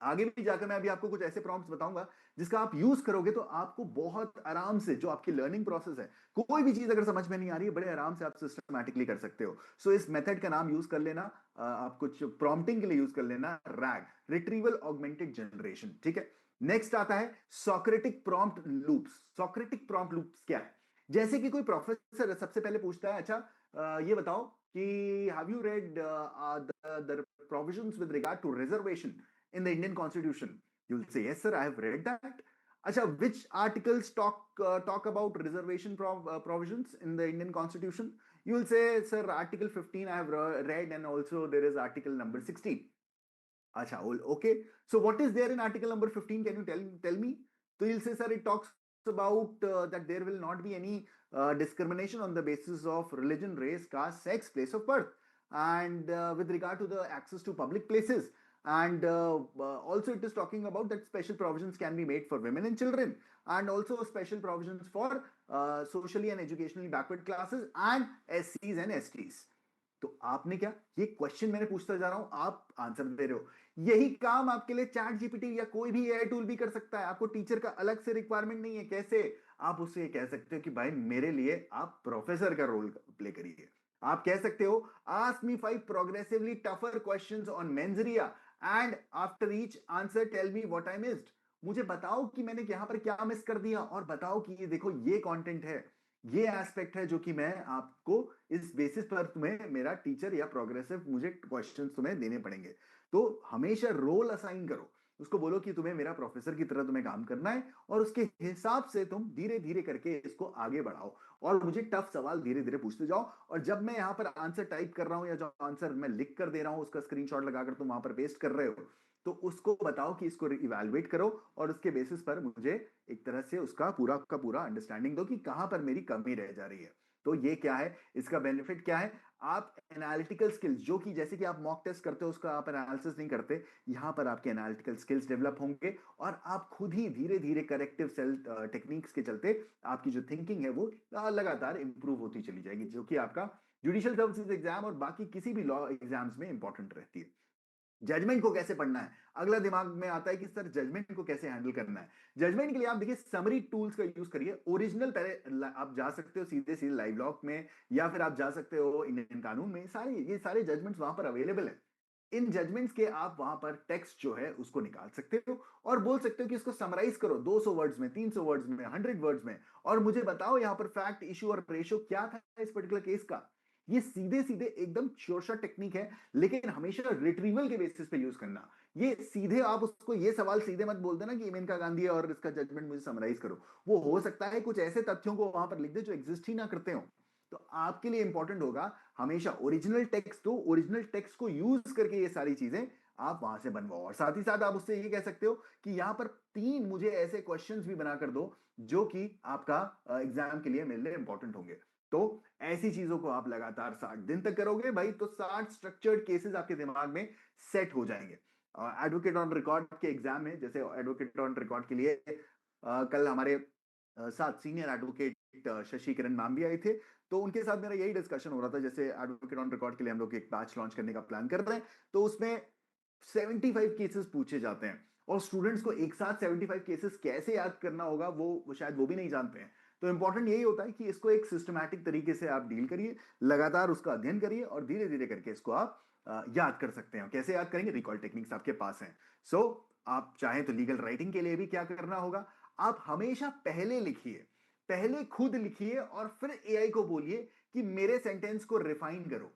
आगे भी जाकर मैं अभी आपको कुछ ऐसे प्रॉम्प्ट्स बताऊंगा जिसका आप यूज करोगे तो आपको बहुत आराम से, जो आपकी लर्निंग प्रोसेस है, कोई भी चीज अगर समझ में नहीं आ रही है, बड़े आराम से आप सिस्टमैटिकली कर सकते हो। सो इस मेथड का नाम यूज कर लेना, आप कुछ प्रॉम्प्टिंग के लिए यूज कर लेना, रैग, रिट्रीवल ऑगमेंटेड जनरेशन, ठीक है। नेक्स्ट आता है Socratic prompt loops. Socratic prompt loops क्या है? जैसे कि कोई प्रोफेसर सबसे पहले पूछता है, अच्छा ये बताओ कि have you read the provisions with regard to reservation in the Indian Constitution? You'll say, yes, sir, I have read that. Acha, which articles talk about reservation provisions in the Indian Constitution? You will say, sir, Article 15 I have read, and also there is Article number 16. Acha, okay. So what is there in Article number 15? Can you tell me? So you'll say, sir, it talks about that there will not be any discrimination on the basis of religion, race, caste, sex, place of birth, and with regard to the access to public places. And also it is talking about that special provisions can be made for women and children, and also special provisions for socially and educationally backward classes and SCs and STs. तो आपने क्या, ये question मैंने पूछता जा रहा हूं, आप आंसर दे रहे हो। यही काम आपके लिए चैट जीपीटी या कोई भी एआई टूल भी कर सकता है। आपको टीचर का अलग से रिक्वायरमेंट नहीं है। कैसे? आप उससे कह सकते हो कि भाई मेरे लिए आप प्रोफेसर का रोल प्ले करिए। आप कह सकते हो, ask me 5 progressively tougher questions on mens rea and after each answer tell me what I missed. मुझे बताओ कि मैंने यहां पर क्या मिस कर दिया, और बताओ कि ये देखो ये कंटेंट है, ये एस्पेक्ट है जो कि मैं आपको इस बेसिस पर तुम्हें मेरा टीचर या प्रोग्रेसिव मुझे क्वेश्चंस तुम्हें देने पड़ेंगे। तो हमेशा रोल असाइन करो, उसको बोलो कि तुम्हें मेरा प्रोफेसर की तरह तुम्हें काम करना है, और उसके हिसाब से तुम धीरे धीरे करके इसको आगे बढ़ाओ, और मुझे टफ सवाल धीरे धीरे पूछते जाओ। और जब मैं यहाँ पर आंसर टाइप कर रहा हूं, या जो आंसर मैं लिख कर दे रहा हूं उसका स्क्रीनशॉट लगाकर तुम वहां पर पेस्ट कर रहे हो, तो उसको बताओ कि इसको इवैल्यूएट करो, और उसके बेसिस पर मुझे एक तरह से उसका पूरा का पूरा अंडरस्टैंडिंग दो कि कहां पर मेरी कमी रह जा रही है। तो ये क्या है, इसका बेनिफिट क्या है? आप एनालिटिकल स्किल्स, जो कि जैसे कि आप मॉक टेस्ट करते हो उसका आप एनालिसिस नहीं करते, यहां पर आपके एनालिटिकल स्किल्स डेवलप होंगे, और आप खुद ही धीरे धीरे करेक्टिव सेल टेक्निक्स के चलते आपकी जो थिंकिंग है वो लगातार इंप्रूव होती चली जाएगी, जो कि आपका जुडिशियल सर्विसेज एग्जाम और बाकी किसी भी लॉ एग्जाम्स में इंपॉर्टेंट रहती है। जजमेंट को कैसे पढ़ना है, अगला दिमाग में आता है कि सर जजमेंट को कैसे हैंडल करना है। जजमेंट के लिए आप देखिए समरी टूल्स का यूज करिए। ओरिजिनल पहले आप जा सकते हो सीधे सीधे लाइव लॉक में, या फिर आप जा सकते हो इंडियन कानून में, ये सारे जजमेंट्स वहां पर अवेलेबल है। इन जजमेंट्स के आप वहां पर टेक्स्ट जो है उसको निकाल सकते हो, और बोल सकते हो कि इसको समराइज करो 200 वर्ड्स में, 300 वर्ड्स में, 100 वर्ड्स में, और मुझे बताओ यहाँ पर फैक्ट, इशू और रेशो क्या था इस पर्टिकुलर केस का। ये सीधे सीधे एकदम शोरशॉट टेक्निक है, लेकिन हमेशा रिट्रीवल के बेसिस पे यूज करना। ये सीधे आप उसको ये सवाल सीधे मत बोल देना कि मेनका गांधी है और इसका जजमेंट मुझे समराइज करो। वो हो सकता है कुछ ऐसे तथ्यों को वहां पर लिख दे जो एग्जिस्ट ही ना करते हो। तो आपके लिए इंपॉर्टेंट होगा हमेशा ओरिजिनल टेक्स्ट दो, ओरिजिनल टेक्स्ट को यूज करके ये सारी चीजें आप वहां से बनवाओ, और साथ ही साथ आप उससे ये कह सकते हो कि यहां पर 3 मुझे ऐसे क्वेश्चंस भी बनाकर दो जो कि आपका एग्जाम के लिए मेरे लिए इंपॉर्टेंट होंगे। तो ऐसी चीजों को आप लगातार 60 दिन तक करोगे भाई, तो 60 स्ट्रक्चर्ड केसेस आपके दिमाग में सेट हो जाएंगे। एडवोकेट ऑन रिकॉर्ड के एग्जाम में, जैसे एडवोकेट ऑन रिकॉर्ड के लिए कल हमारे साथ सीनियर एडवोकेट शशि किरण मैम भी आए थे, तो उनके साथ मेरा यही डिस्कशन हो रहा था। जैसे एडवोकेट ऑन रिकॉर्ड के लिए हम लोग एक बैच लॉन्च करने का प्लान कर रहे हैं, तो उसमें 75 केसेस पूछे जाते हैं, और स्टूडेंट्स को एक साथ 75 केसेस कैसे याद करना होगा वो शायद वो भी नहीं जानते हैं। तो इंपॉर्टेंट यही होता है कि इसको एक सिस्टमैटिक तरीके से आप डील करिए, लगातार उसका अध्ययन करिए, और धीरे धीरे करके इसको आप याद कर सकते हैं। कैसे याद करेंगे? रिकॉल टेक्निक्स आपके पास हैं। सो आप चाहें तो लीगल राइटिंग के लिए भी क्या करना होगा, आप हमेशा पहले लिखिए, पहले खुद लिखिए, और फिर एआई को बोलिए कि मेरे सेंटेंस को रिफाइन करो।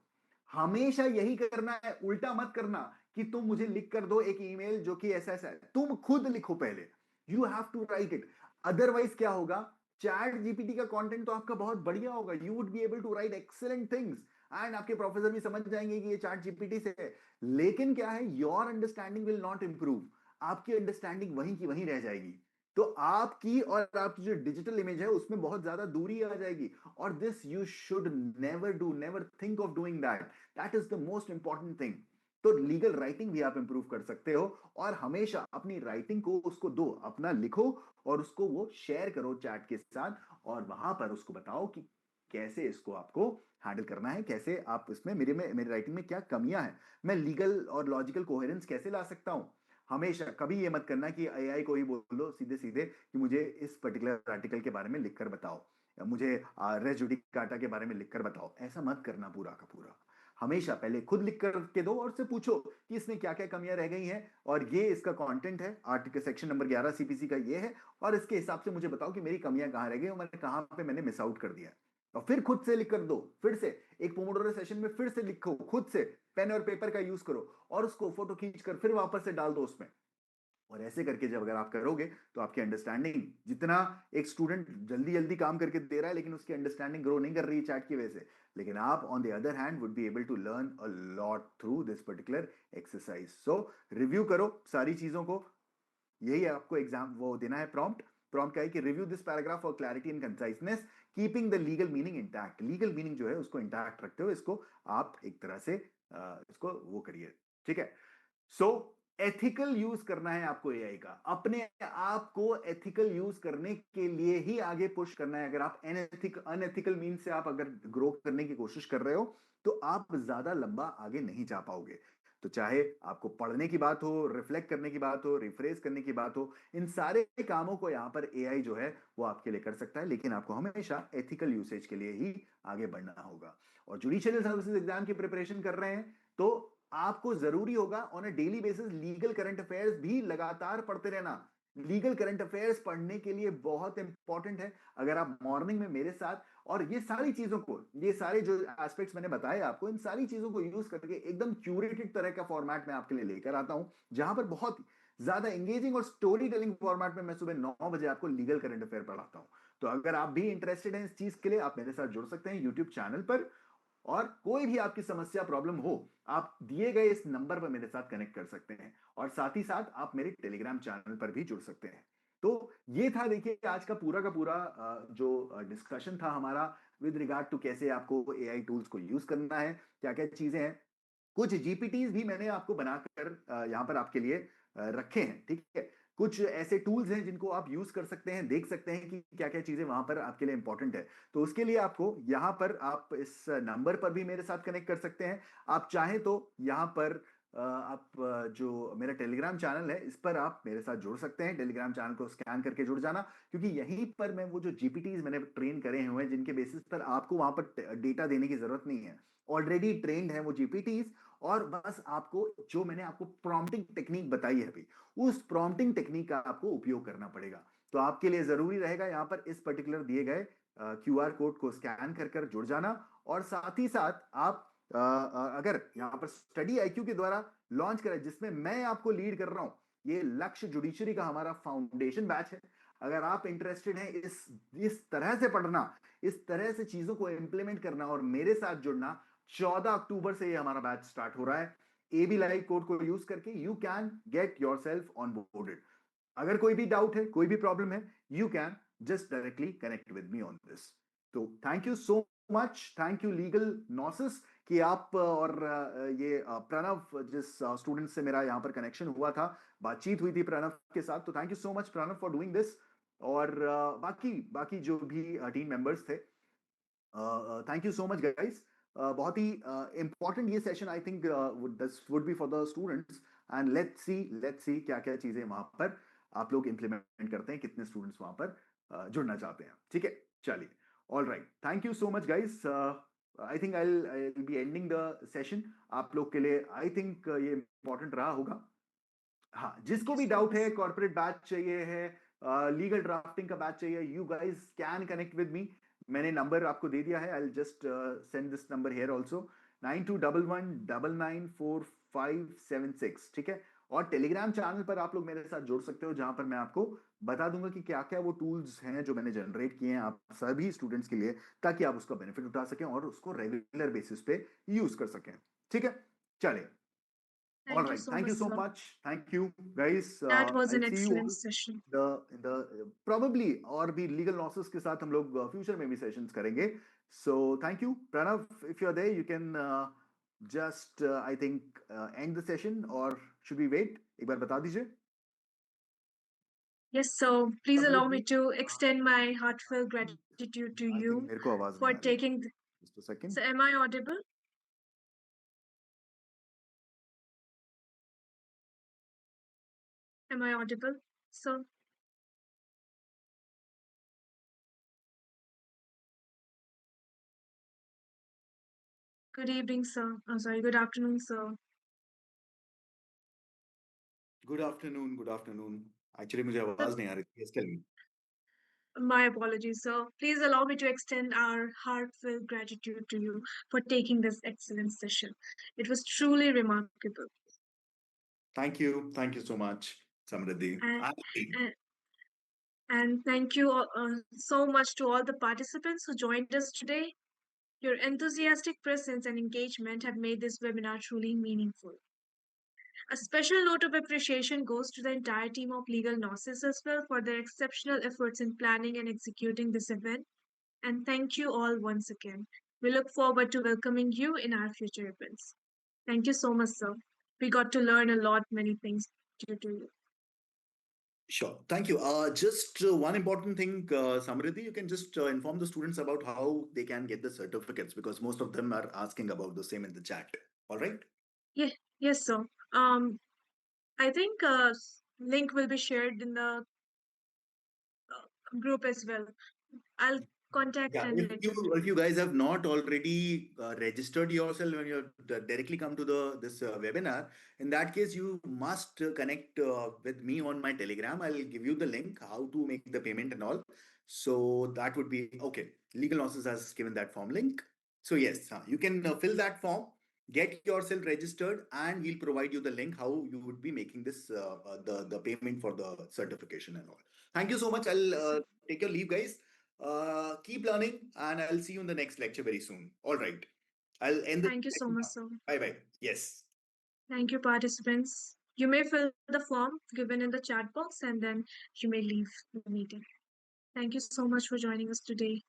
हमेशा यही करना है, उल्टा मत करना कि तुम मुझे लिख कर दो एक ईमेल जो कि ऐसा ऐसा है। तुम खुद लिखो पहले, you have to write it. Otherwise क्या होगा, चैट जीपीटी का कंटेंट तो आपका बहुत बढ़िया होगा, you would be able to write excellent things, and आपके प्रोफेसर भी समझ जाएंगे कि ये चैट जीपीटी से है, लेकिन क्या है, your understanding will not improve, आपकी अंडरस्टैंडिंग वहीं की वहीं रह जाएगी। तो आपकी और आपकी जो डिजिटल इमेज है उसमें बहुत ज्यादा दूरी आ जाएगी, और this you should never do, never think of doing that, that is the most important thing. तो लीगल राइटिंग भी आप इंप्रूव कर सकते हो, और हमेशा अपनी राइटिंग को उसको दो, अपना लिखो और उसको वो शेयर करो चैट के साथ, और वहां पर उसको बताओ कि कैसे इसको आपको हैंडल करना है, कैसे आप इसमें मेरी राइटिंग में क्या कमियां हैं, मैं लीगल और लॉजिकल कोहेरेंस कैसे ला सकता हूं। हमेशा कभी ये मत करना कि एआई को ही बोल दो सीधे सीधे कि मुझे इस पर्टिकुलर आर्टिकल के बारे में लिखकर बताओ, या मुझे रेस जुडिकाटा के बारे में लिखकर बताओ, ऐसा मत करना पूरा का पूरा। हमेशा पहले खुद लिख कर के दो और उससे पूछो कि इसमें क्या क्या कमियां रह गई हैं, और ये इसका कंटेंट है, आर्टिकल सेक्शन नंबर 11 सीपीसी का ये है, और इसके हिसाब से मुझे बताओ कि मेरी कमियां कहाँ रह गई और मैंने कहां पे मैंने मिस आउट कर दिया। और फिर खुद से लिख कर दो, फिर से एक पोमोडोरो सेशन में फिर से लिखो खुद से, पेन और पेपर का यूज करो, और उसको फोटो खींच कर फिर वापस से डाल दो उसमें। और ऐसे करके जब अगर आप करोगे तो आपकी अंडरस्टैंडिंग, जितना एक स्टूडेंट जल्दी जल्दी काम करके दे रहा है लेकिन उसकी अंडरस्टैंडिंग ग्रो नहीं कर रही है चैट की वजह से, लेकिन आप on the other hand would be able to learn a lot through this particular exercise. So review करो सारी चीजों को, यही आपको एग्जाम वो देना है प्रॉम्प्ट। प्रॉम्प्ट क्या है कि review this paragraph for clarity and conciseness, keeping the legal meaning intact, legal meaning जो है उसको इंटैक्ट रखते हुए इसको आप एक तरह से इसको वो करिए, ठीक है। सो एथिकल यूज करना है आपको एआई का, अपने आप को एथिकल यूज करने के लिए ही आगे पुश करना है। अगर आप अनएथिकल मीन से आप अगर ग्रो करने की कोशिश कर रहे हो तो आप ज्यादा लंबा आगे नहीं जा पाओगे। तो चाहे आपको पढ़ने की बात हो, रिफ्लेक्ट करने की बात हो, रिफ्रेश करने की बात हो, इन सारे कामों को यहां पर एआई जो है वो आपके लिए कर सकता है, लेकिन आपको हमेशा एथिकल यूसेज के लिए ही आगे बढ़ना होगा। और जुडिशियल सर्विसेज एग्जाम की प्रिपरेशन कर रहे हैं तो आपको जरूरी होगा on a daily basis legal current affairs भी लगातार पढ़ते रहना। लीगल करंट अफेयर्स पढ़ने के लिए बहुत इंपॉर्टेंट है। अगर आप मॉर्निंग में मेरे साथ और ये सारी चीजों को, ये सारे जो एस्पेक्ट्स मैंने बताए आपको, इन सारी चीजों को यूज करके एकदम क्यूरेटेड तरह का फॉर्मेट में आपके लिए लेकर आता हूं, जहां पर बहुत ज्यादा एंगेजिंग और स्टोरी टेलिंग फॉर्मेट में मैं सुबह 9 बजे आपको लीगल करंट अफेयर पढ़ाता हूं। तो अगर आप भी इंटरेस्टेड हैं इस चीज के लिए, आप मेरे साथ जुड़ सकते हैं यूट्यूब चैनल पर, और कोई भी आपकी समस्या प्रॉब्लम हो आप दिए गए इस नंबर पर मेरे साथ कनेक्ट कर सकते हैं, और साथ ही साथ आप मेरे टेलीग्राम चैनल पर भी जुड़ सकते हैं। तो ये था देखिए आज का पूरा जो डिस्कशन था हमारा विद रिगार्ड टू कैसे आपको एआई टूल्स को यूज करना है, क्या क्या चीजें हैं। कुछ जीपीटीज भी मैंने आपको बनाकर यहाँ पर आपके लिए रखे हैं, ठीक है। कुछ ऐसे टूल्स हैं जिनको आप यूज कर सकते हैं, देख सकते हैं कि क्या क्या चीजें वहां पर आपके लिए इंपॉर्टेंट है। तो उसके लिए आपको यहाँ पर आप इस नंबर पर भी मेरे साथ कनेक्ट कर सकते हैं। आप चाहें तो यहाँ पर आप जो मेरा टेलीग्राम चैनल है इस पर आप मेरे साथ जुड़ सकते हैं, टेलीग्राम चैनल को स्कैन करके जुड़ जाना, क्योंकि यहीं पर मैं वो जो जीपीटीज मैंने ट्रेन करे हुए हैं जिनके बेसिस पर आपको वहां पर डेटा देने की जरूरत नहीं है, ऑलरेडी ट्रेंड है वो जीपीटीज। और बस आपको जो मैंने आपको प्रॉम्प्टिंग टेक्निक बताई है अभी, उस प्रॉम्प्टिंग टेक्निक का आपको उपयोग करना पड़ेगा। तो आपके लिए जरूरी रहेगा यहाँ पर इस पर्टिकुलर दिए गए क्यूआर कोड को स्कैन कर कर जुड़ जाना। और साथ ही साथ आप अगर यहाँ पर स्टडी आईक्यू के द्वारा लॉन्च करें जिसमें मैं आपको लीड कर रहा हूं, ये लक्ष्य जुडिशरी का हमारा फाउंडेशन बैच है। अगर आप इंटरेस्टेड हैं इस तरह से पढ़ना, इस तरह से चीजों को इंप्लीमेंट करना और मेरे साथ जुड़ना, 14 अक्टूबर से ये हमारा बैच स्टार्ट हो रहा है। एबी लाइव कोड को यूज करके you can get yourself onboarded. अगर कोई भी डाउट है, कोई भी प्रॉब्लम है, you can just directly connect with me on this. तो thank you so much, thank you legal gnosis कि आप और ये प्रणव, जिस स्टूडेंट से मेरा यहाँ पर कनेक्शन हुआ था, बातचीत हुई थी प्रणव के साथ, तो thank you so much Pranav for doing this. और बाकी बाकी जो भी टीम मेंबर्स थे, thank you so much guys. बहुत ही इंपॉर्टेंट ये session I think this would be for the students, and let's see क्या क्या चीजें वहां पर आप लोग इंप्लीमेंट करते हैं, कितने स्टूडेंट्स वहां पर जुड़ना चाहते हैं, ठीक है। चलिए, all right, thank you so much guys. I think I be ending the session. आप लोग के लिए आई थिंक ये इंपॉर्टेंट रहा होगा। हाँ, जिसको भी डाउट है, कॉर्पोरेट बैच चाहिए है, लीगल ड्राफ्टिंग का बैच चाहिए, you guys can connect with मी। मैंने नंबर आपको दे दिया है, I just send this number here also, 92119945 576, ठीक है। और टेलीग्राम चैनल पर आप लोग मेरे साथ जुड़ सकते हो, जहां पर मैं आपको बता दूंगा कि क्या क्या वो टूल्स हैं जो मैंने जनरेट किए हैं आप सभी स्टूडेंट्स के लिए, ताकि आप उसका बेनिफिट उठा सकें और उसको रेगुलर बेसिस पे यूज कर सकें, ठीक है। चलिए, all Thank you right, so thank much, you so sir. much, thank you guys. That was I'll an see you excellent all session. the probably और भी लीगल लॉसेस के साथ हम लोग फ्यूचर में भी सेशंस करेंगे। So thank you Pranav, if you are there you can just I think end the session, और शुड वी वेट, एक बार बता दीजिए। Yes, so please allow me Samriddhi, to extend my heartfelt gratitude to I think you मेरे को आवाज नहीं for आ रही है, taking. Just a second. So, am I audible? Am I audible? So, good evening, sir. I'm sorry, good afternoon, sir. Good afternoon, good afternoon. Actually मुझे So, आवाज नहीं आ रही थी, इसके लिए। my apologies, sir. Please allow me to extend our heartfelt gratitude to you for taking this excellent session. It was truly remarkable. Thank you so much Samriddhi. And, and, and thank you so much to all the participants who joined us today. Your enthusiastic presence and engagement have made this webinar truly meaningful. A special note of appreciation goes to the entire team of Legal Gnosis as well for their exceptional efforts in planning and executing this event. And thank you all once again. We look forward to welcoming you in our future events. Thank you so much, sir. We got to learn a lot, many things due to you. Sure. Thank you. Just one important thing, Samriddhi, you can just inform the students about how they can get the certificates, because most of them are asking about the same in the chat. All right? Yeah, yes, sir. I think link will be shared in the group as well. I'll contact Yeah, and let you know. if you guys have not already registered yourself when you directly come to the this webinar, in that case you must connect with me on my Telegram. I'll give you the link how to make the payment and all. So that would be okay. Legal Nonsense has given that form link. So yes, you can fill that form, get yourself registered, and we'll provide you the link how you would be making this the payment for the certification and all. Thank you so much. I'll take your leave, guys. Keep learning, and I'll see you in the next lecture very soon. All right. I'll end the Thank you so session much, now. sir. Bye bye. Yes. Thank you, participants. You may fill the form given in the chat box and then you may leave the meeting. Thank you so much for joining us today.